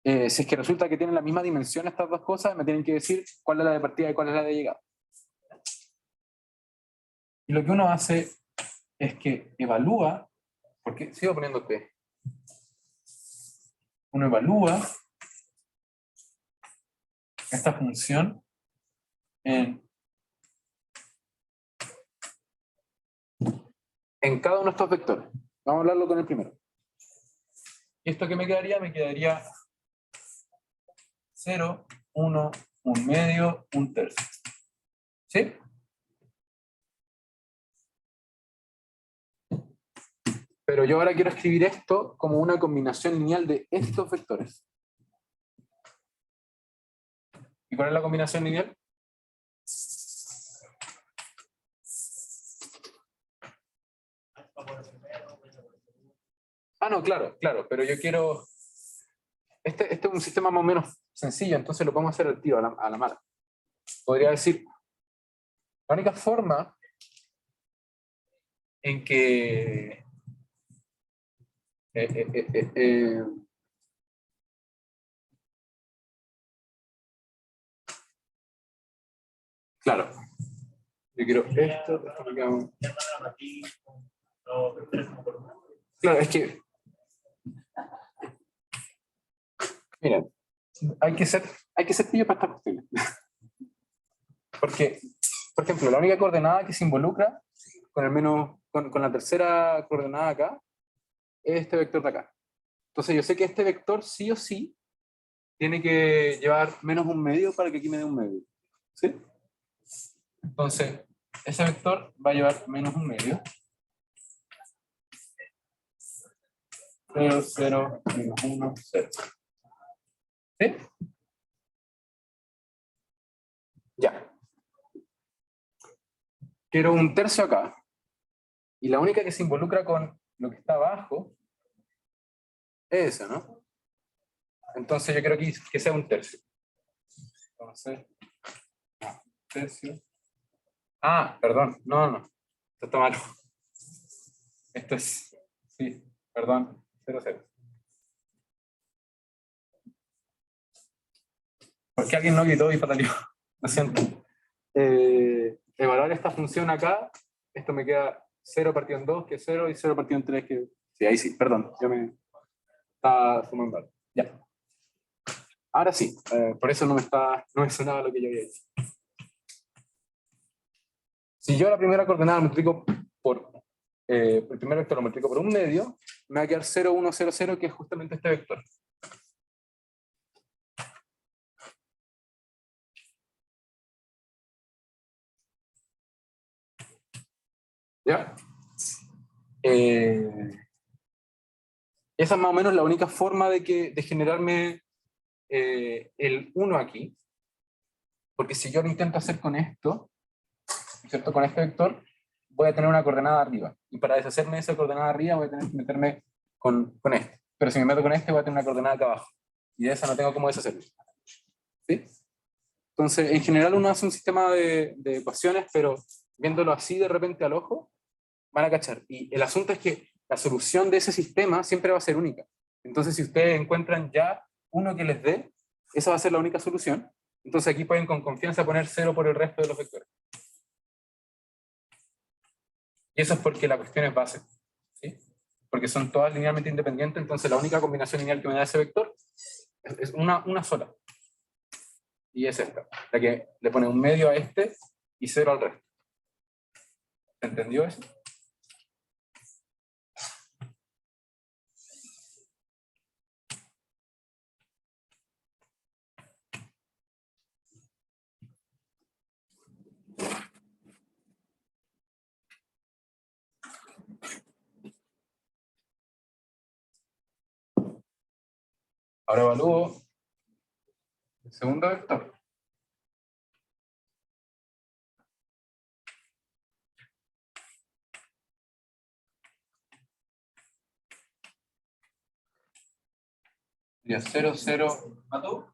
S1: Si es que resulta que tienen la misma dimensión estas dos cosas, me tienen que decir cuál es la de partida y cuál es la de llegada. Y lo que uno hace es que evalúa, porque sigo poniendo T. Uno evalúa esta función en cada uno de estos vectores. Vamos a hablarlo con el primero. ¿Y esto qué me quedaría? Me quedaría 0, 1, 1 medio, 1 tercio. ¿Sí? Pero yo ahora quiero escribir esto como una combinación lineal de estos vectores. ¿Y cuál es la combinación lineal? No, claro, pero yo quiero este es un sistema más o menos sencillo, entonces lo podemos hacer al tiro, a la mala. Podría decir, la única forma en que claro, yo quiero esto me queda un- claro, es que miren, hay que ser pillo para esta cuestión. Porque, por ejemplo, la única coordenada que se involucra con el menos, con la tercera coordenada acá, es este vector de acá. Entonces yo sé que este vector sí o sí tiene que llevar menos un medio para que aquí me dé un medio. ¿Sí? Entonces, ese vector va a llevar menos un medio. 0, 0, menos 1, 0. ¿Sí? Ya. Quiero un tercio acá. Y la única que se involucra con lo que está abajo es esa, ¿no? Entonces yo quiero que sea un tercio. Entonces, tercio. Ah, perdón. No. Esto está malo. Esto es, sí, perdón. 0, 0. Porque alguien no gritó y pataleó. Lo siento. Evaluar esta función acá. Esto me queda 0 partido en 2, que es 0, y 0 partido en 3, que... Sí, ahí sí, perdón. Yo me estaba fumando mal. Ya. Ahora sí, por eso no me sonaba lo que yo había hecho. Si yo la primera coordenada la multiplico por el primer vector lo multiplico por un medio, me va a quedar 0, 1, 0, 0, que es justamente este vector. ¿Ya? Esa es más o menos la única forma de generarme el 1 aquí. Porque si yo lo intento hacer con esto, ¿cierto? Con este vector, voy a tener una coordenada arriba. Y para deshacerme de esa coordenada arriba voy a tener que meterme con este. Pero si me meto con este, voy a tener una coordenada acá abajo. Y de esa no tengo cómo deshacerme. ¿Sí? Entonces, en general uno hace un sistema de ecuaciones, pero viéndolo así de repente al ojo, van a cachar. Y el asunto es que la solución de ese sistema siempre va a ser única. Entonces, si ustedes encuentran ya uno que les dé, esa va a ser la única solución. Entonces aquí pueden con confianza poner 0 por el resto de los vectores. Y eso es porque la cuestión es base. ¿Sí? Porque son todas linealmente independientes, entonces la única combinación lineal que me da ese vector es una sola. Y es esta, la que le pone un medio a este y 0 al resto. ¿Se entendió eso? Ahora evalúo el segundo vector. Sería 0, 0. ¿Mató?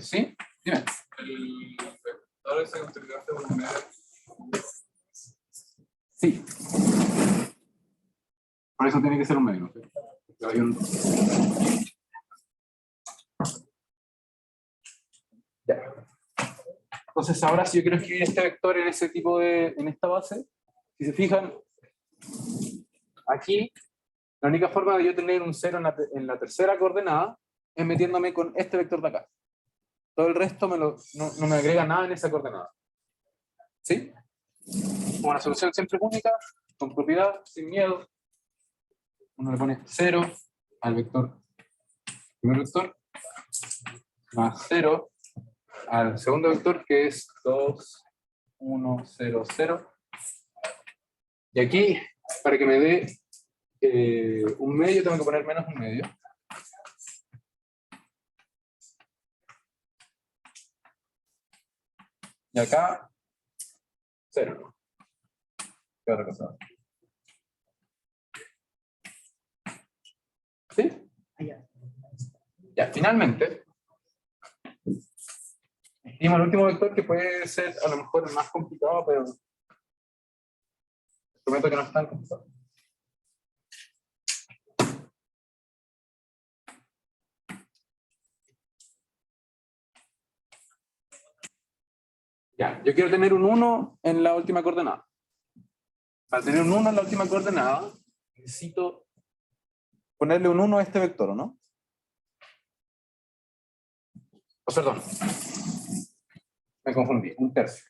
S1: ¿Sí? Dime. El vector ese que utilizaste por un medio. Sí. Por eso tiene que ser un medio. ¿Sí? Hay un... Ya. Entonces ahora si yo quiero escribir este vector en ese tipo de, en esta base, si se fijan, aquí la única forma de yo tener un 0 en la tercera coordenada es metiéndome con este vector de acá. Todo el resto no me agrega nada en esa coordenada. ¿Sí? Como la solución siempre es única, con propiedad, sin miedo, uno le pone 0 al vector, primer vector, más 0 al segundo vector, que es 2, 1, 0, 0. Y aquí, para que me dé un medio, tengo que poner menos un medio. Y acá, 0. ¿Qué otra cosa? ¿Sí? Ya, finalmente, escribimos el último vector que puede ser a lo mejor el más complicado, pero prometo que no es tan complicado. Ya, yo quiero tener un 1 en la última coordenada. Para tener un 1 en la última coordenada, necesito ponerle un 1 a este vector, ¿o no? Oh, perdón. Me confundí, un tercio.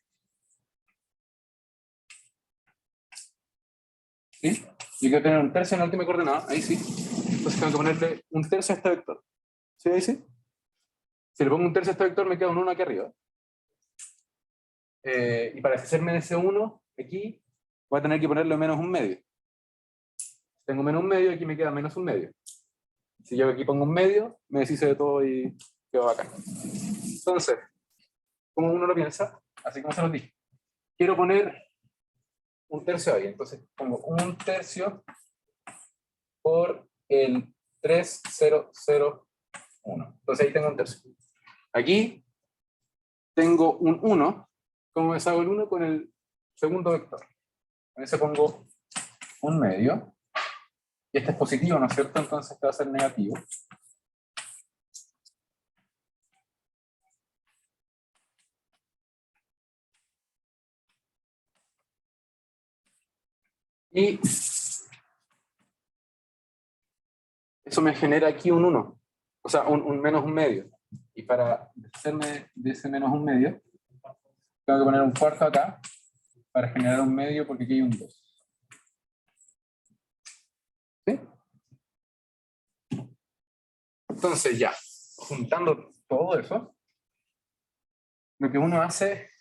S1: ¿Sí? Yo quiero tener un tercio en la última coordenada, ahí sí. Entonces tengo que ponerle un tercio a este vector. ¿Sí? Ahí sí. Si le pongo un tercio a este vector, me queda un 1 aquí arriba. Y para deshacerme de ese 1, aquí, voy a tener que ponerle menos un medio. Tengo menos un medio, aquí me queda menos un medio. Si yo aquí pongo un medio, me deshice de todo y quedo acá. Entonces, como uno lo piensa, así como se los dije, quiero poner un tercio ahí. Entonces pongo un tercio por el 3001. Entonces ahí tengo un tercio. Aquí tengo un 1. ¿Cómo deshago el 1? Con el segundo vector. Con ese pongo un medio. Y este es positivo, ¿no es cierto? Entonces este va a ser negativo. Y eso me genera aquí un 1. O sea, un menos un medio. Y para deshacerme de ese menos un medio, tengo que poner un cuarto acá para generar un medio porque aquí hay un 2. ¿Sí? Entonces ya, juntando todo eso, lo que uno hace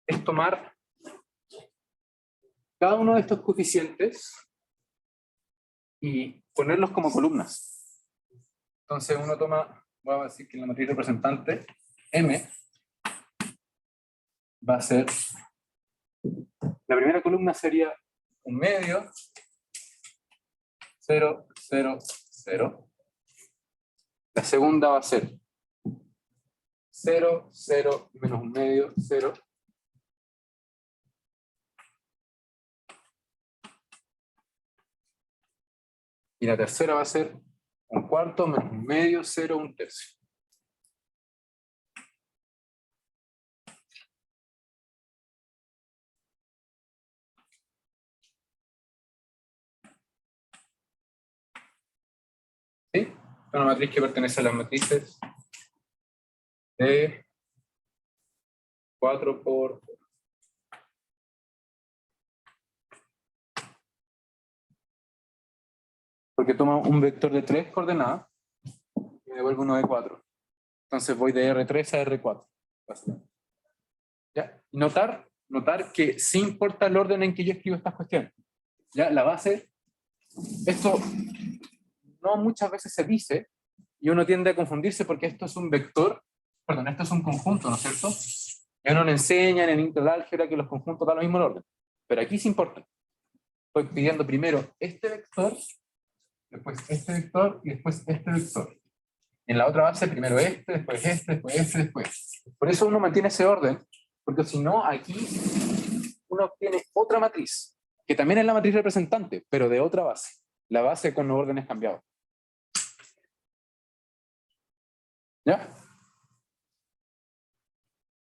S1: es tomar cada uno de estos coeficientes y ponerlos como columnas. Entonces uno toma, voy a decir que la matriz representante, M, va a ser, la primera columna sería un medio, 0, 0, 0. La segunda va a ser 0, 0, menos un medio, 0. Y la tercera va a ser un cuarto, menos un medio, 0, un tercio. ¿Sí? Es una matriz que pertenece a las matrices de 4 por... Porque toma un vector de 3 coordenadas y me devuelve uno de 4. Entonces voy de R3 a R4. ¿Ya? Y notar que sí importa el orden en que yo escribo estas cuestiones. ¿Ya? La base, esto no muchas veces se dice y uno tiende a confundirse porque esto es un vector, perdón, esto es un conjunto, ¿no es cierto? Y a uno le enseñan en interálgebra que los conjuntos dan lo mismo el orden. Pero aquí sí importa. Estoy pidiendo primero este vector, después este vector y después este vector. En la otra base, primero este, después este, después este, después. Por eso uno mantiene ese orden, porque si no, aquí uno obtiene otra matriz, que también es la matriz representante, pero de otra base. La base con los órdenes cambiados. ¿Ya?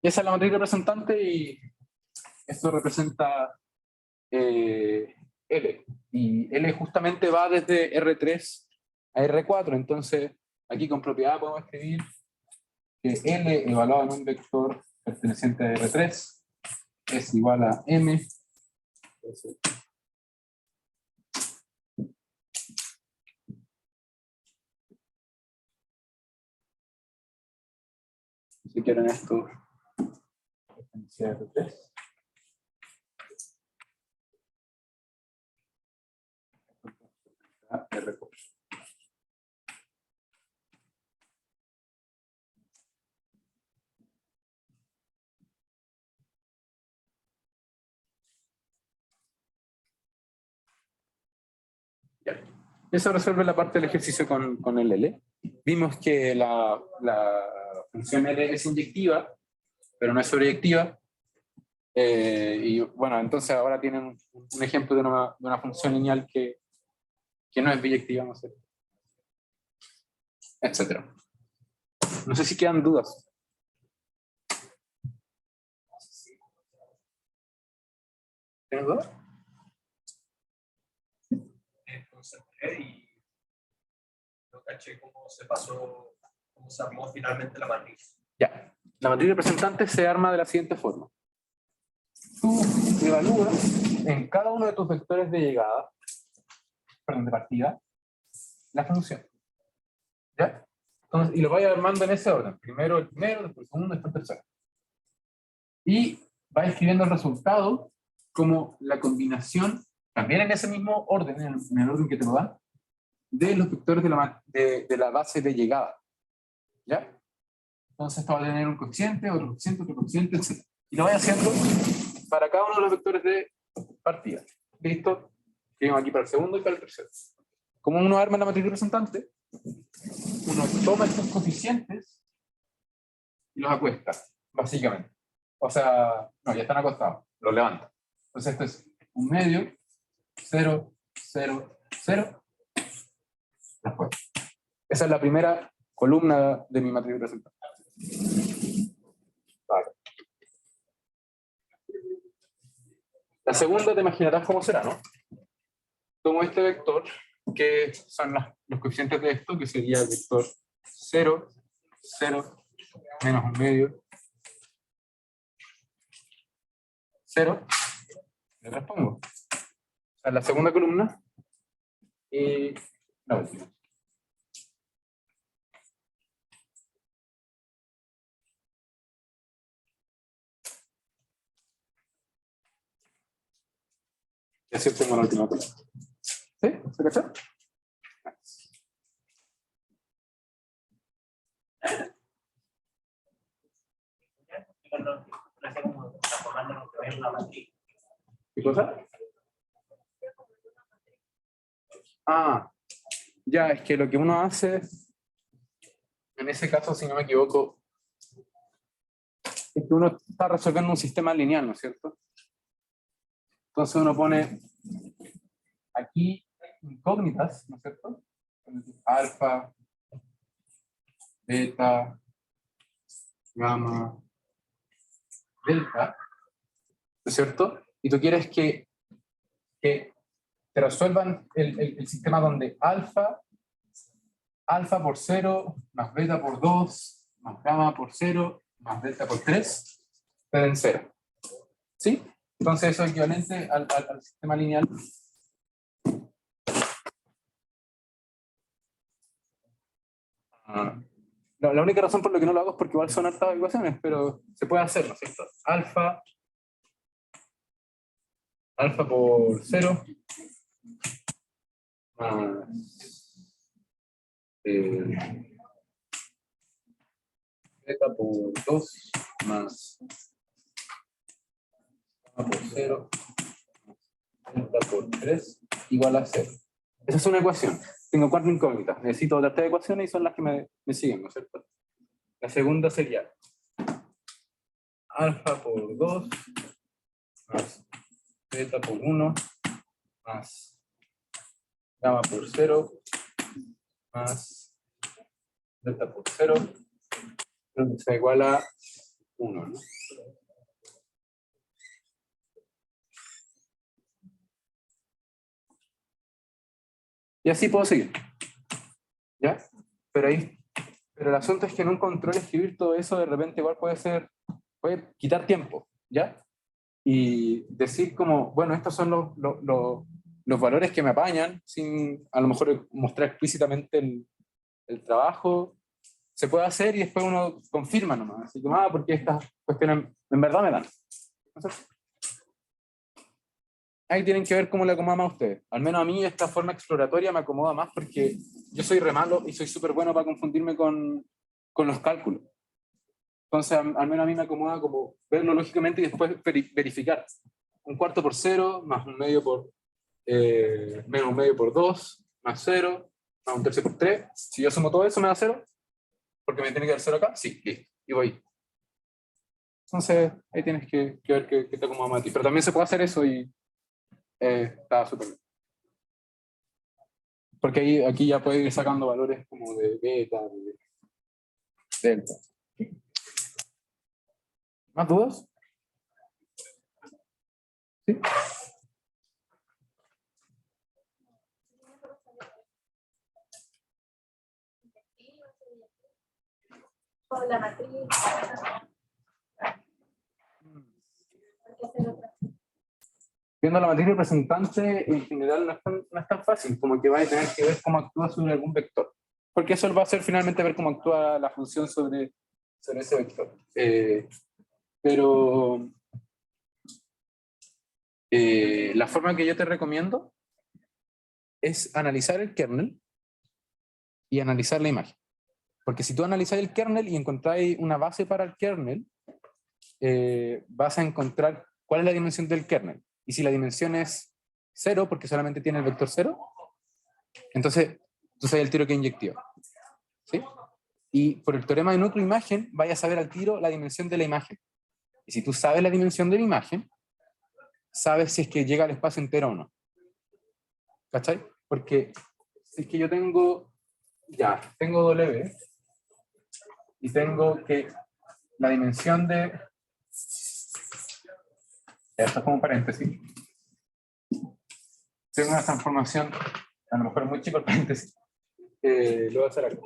S1: Esa es la matriz representante y esto representa L. Y L justamente va desde R3 a R4, entonces aquí con propiedad podemos escribir que L evaluado en un vector perteneciente a R3 es igual a M. Si quieren esto, pertenece a R3. A R4. Ya. Eso resuelve la parte del ejercicio con el L. Vimos que la función L es inyectiva, pero no es sobreyectiva. Y bueno, entonces ahora tienen un ejemplo de una función lineal que no es biyectiva, no sé, etc. No sé si quedan dudas. ¿Tienes dudas?
S5: Entonces, y no caché cómo se pasó, cómo se armó finalmente la matriz.
S1: Ya. La matriz representante se arma de la siguiente forma. Tú evalúas en cada uno de tus vectores de llegada, perdón, de partida, la función. ¿Ya? Entonces, y lo vais armando en ese orden. Primero el primero, después el segundo, después el tercero. Y vais escribiendo el resultado como la combinación, también en ese mismo orden, en el orden que te lo dan, de los vectores de la base de llegada. ¿Ya? Entonces esto va a tener un coeficiente, otro coeficiente, etc. Y lo vais haciendo para cada uno de los vectores de partida. ¿Listo? Escribimos aquí para el segundo y para el tercero. Como uno arma la matriz representante, uno toma estos coeficientes y los acuesta, básicamente. O sea, no, ya están acostados, los levanta. Entonces esto es un medio, 0, 0, 0. Después. Esa es la primera columna de mi matriz representante. Vale. La segunda te imaginarás cómo será, ¿no? Tomo este vector, que son los coeficientes de esto, que sería el vector 0, 0, menos un medio, 0, le respondo. O sea, la segunda columna y la última. Y así tengo la última columna. ¿Sí? ¿Se cachó? ¿Qué cosa? Ah, ya, es que lo que uno hace, en ese caso, si no me equivoco, es que uno está resolviendo un sistema lineal, ¿no es cierto? Entonces uno pone aquí incógnitas, ¿no es cierto? Alfa, beta, gamma, delta, ¿no es cierto? Y tú quieres que te resuelvan el sistema donde alfa por 0, más beta por 2, más gamma por 0, más delta por 3, te den 0. ¿Sí? Entonces eso es equivalente al sistema lineal. La única razón por la que no lo hago es porque igual son hartas ecuaciones, pero se puede hacer, ¿no es cierto? Alfa por 0 más beta por 2 más gamma por 0 delta por 3 igual a 0. Esa es una ecuación. Tengo 4 incógnitas. Necesito otras 3 ecuaciones y son las que me siguen, ¿no es cierto? La segunda sería alfa por 2 más beta por 1 más gamma por 0 más delta por 0, que sea igual a 1, ¿no? Y así puedo seguir. ¿Ya? Pero el asunto es que en un control escribir todo eso de repente igual puede quitar tiempo, ¿ya? Y decir como, bueno, estos son los valores que me apañan, sin a lo mejor mostrar explícitamente el trabajo, se puede hacer y después uno confirma nomás, así como, porque estas cuestiones en verdad me dan. Entonces, ahí tienen que ver cómo le acomoda más a ustedes. Al menos a mí esta forma exploratoria me acomoda más porque yo soy re malo y soy súper bueno para confundirme con los cálculos. Entonces, al menos a mí me acomoda como verlo lógicamente y después verificar. 1/4 por 0, más un medio por menos un medio por 2, más 0, más 1/3 por 3. Si yo sumo todo eso, me da 0. Porque me tiene que dar 0 acá. Sí, listo. Y voy. Entonces, ahí tienes que ver qué te acomoda a ti. Pero también se puede hacer eso y está súper bien. Porque ahí, aquí ya puedes ir sacando valores como de beta, de delta. ¿Más dudas? ¿Sí?
S6: O la matriz.
S1: Viendo la matriz representante, en general no es tan fácil, como que vas a tener que ver cómo actúa sobre algún vector. Porque eso va a ser finalmente ver cómo actúa la función sobre ese vector. Pero la forma que yo te recomiendo es analizar el kernel y analizar la imagen. Porque si tú analizas el kernel y encontráis una base para el kernel, vas a encontrar cuál es la dimensión del kernel. Y si la dimensión es 0, porque solamente tiene el vector 0, entonces tú sabes el tiro que inyectiva. ¿Sí? Y por el teorema de núcleo-imagen, vayas a saber al tiro la dimensión de la imagen. Y si tú sabes la dimensión de la imagen, sabes si es que llega al espacio entero o no. ¿Cachai? Porque si es que yo tengo W, y tengo que la dimensión de... Esto es como un paréntesis. Tengo una transformación, a lo mejor muy chico el paréntesis. Lo voy a hacer acá.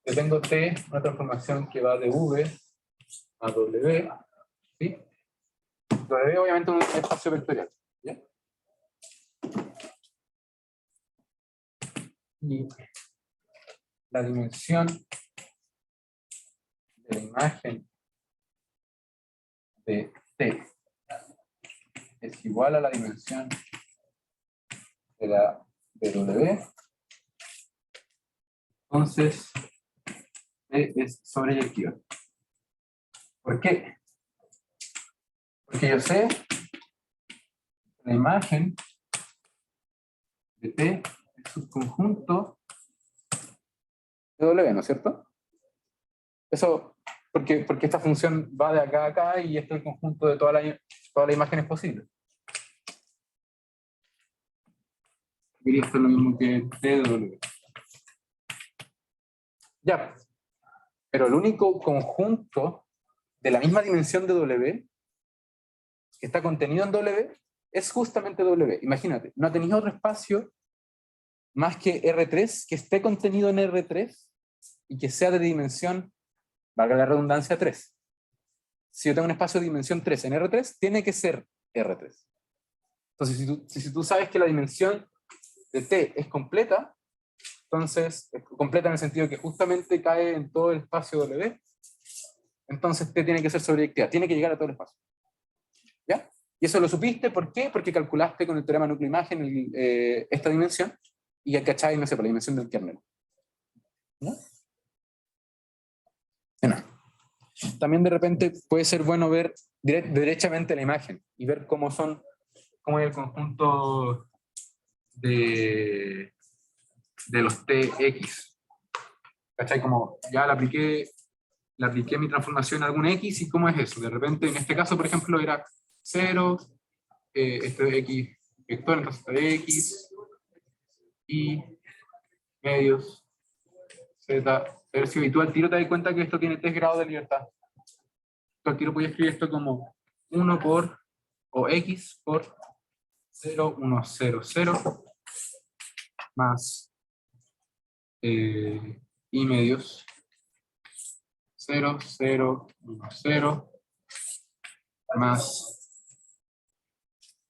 S1: Yo tengo T, una transformación que va de V a W, ¿sí? W obviamente es un espacio vectorial, ¿ya? Y la dimensión de la imagen de T es igual a la dimensión de W. Entonces, T es sobreyectiva. ¿Por qué? Porque yo sé la imagen de T es subconjunto de W, ¿no es cierto? Eso, porque esta función va de acá a acá y esto es el conjunto de todas las imágenes posibles. Y esto es lo mismo que T de W. Ya, pero el único conjunto de la misma dimensión de W que está contenido en W es justamente W. Imagínate, no tenéis otro espacio más que R3 que esté contenido en R3 y que sea de dimensión, valga la redundancia, 3. Si yo tengo un espacio de dimensión 3 en R3, tiene que ser R3. Entonces, si tú sabes que la dimensión de T es completa, entonces, es completa en el sentido que justamente cae en todo el espacio W, entonces T tiene que ser sobreyectiva, tiene que llegar a todo el espacio. ¿Ya? Y eso lo supiste, ¿por qué? Porque calculaste con el teorema núcleo-imagen esta dimensión, y ya cacháis, no sé, por la dimensión del kernel. ¿No? Bueno. También de repente puede ser bueno ver derechamente la imagen y ver cómo es el conjunto de los TX. ¿Cachai? Como ya le apliqué mi transformación a algún X y cómo es eso. De repente, en este caso, por ejemplo, era 0, esto es X vector, entonces esto es X, Y, medios, Z, tercio, y tú al tiro te das cuenta que esto tiene 3 grados de libertad. Tú al tiro puedes escribir esto como 1 por, o X por 0, 1, 0, 0, más Y medios 0, 0, 1, 0, más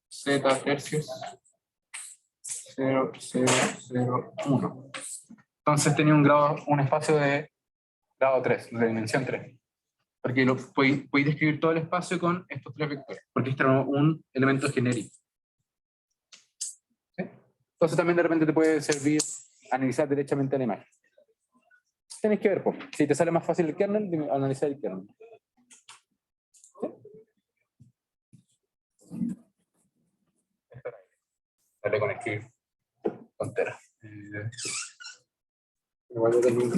S1: Z tercios 0, 0, 0, 1. Entonces tenía un espacio de grado 3, de dimensión 3. Porque podéis describir todo el espacio con estos 3 vectores, porque este era un elemento genérico. ¿Sí? Entonces también de repente te puede servir analizar derechamente la imagen. tenéis que ver, pues. Si te sale más fácil el kernel, analizar el kernel. ¿Sí? Dale con escribir. Tontera. Igual yo tengo un...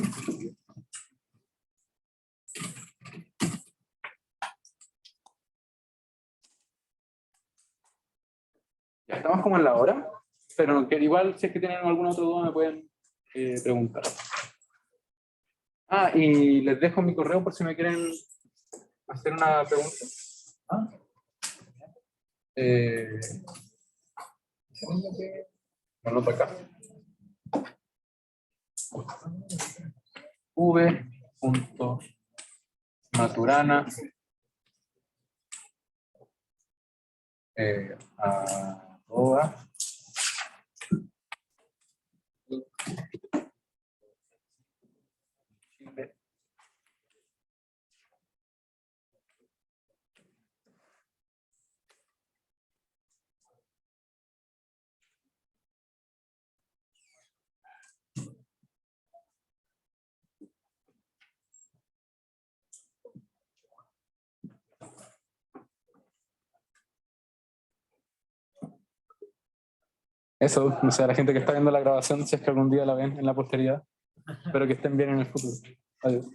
S1: Ya estamos como en la hora, pero que igual si es que tienen alguna otra duda me pueden preguntar. Ah, y les dejo mi correo por si me quieren hacer una pregunta. ¿Ah? Lo anoto acá. v.maturana arroba Chile. Eso, o sea, la gente que está viendo la grabación, si es que algún día la ven en la posteridad, espero que estén bien en el futuro. Adiós.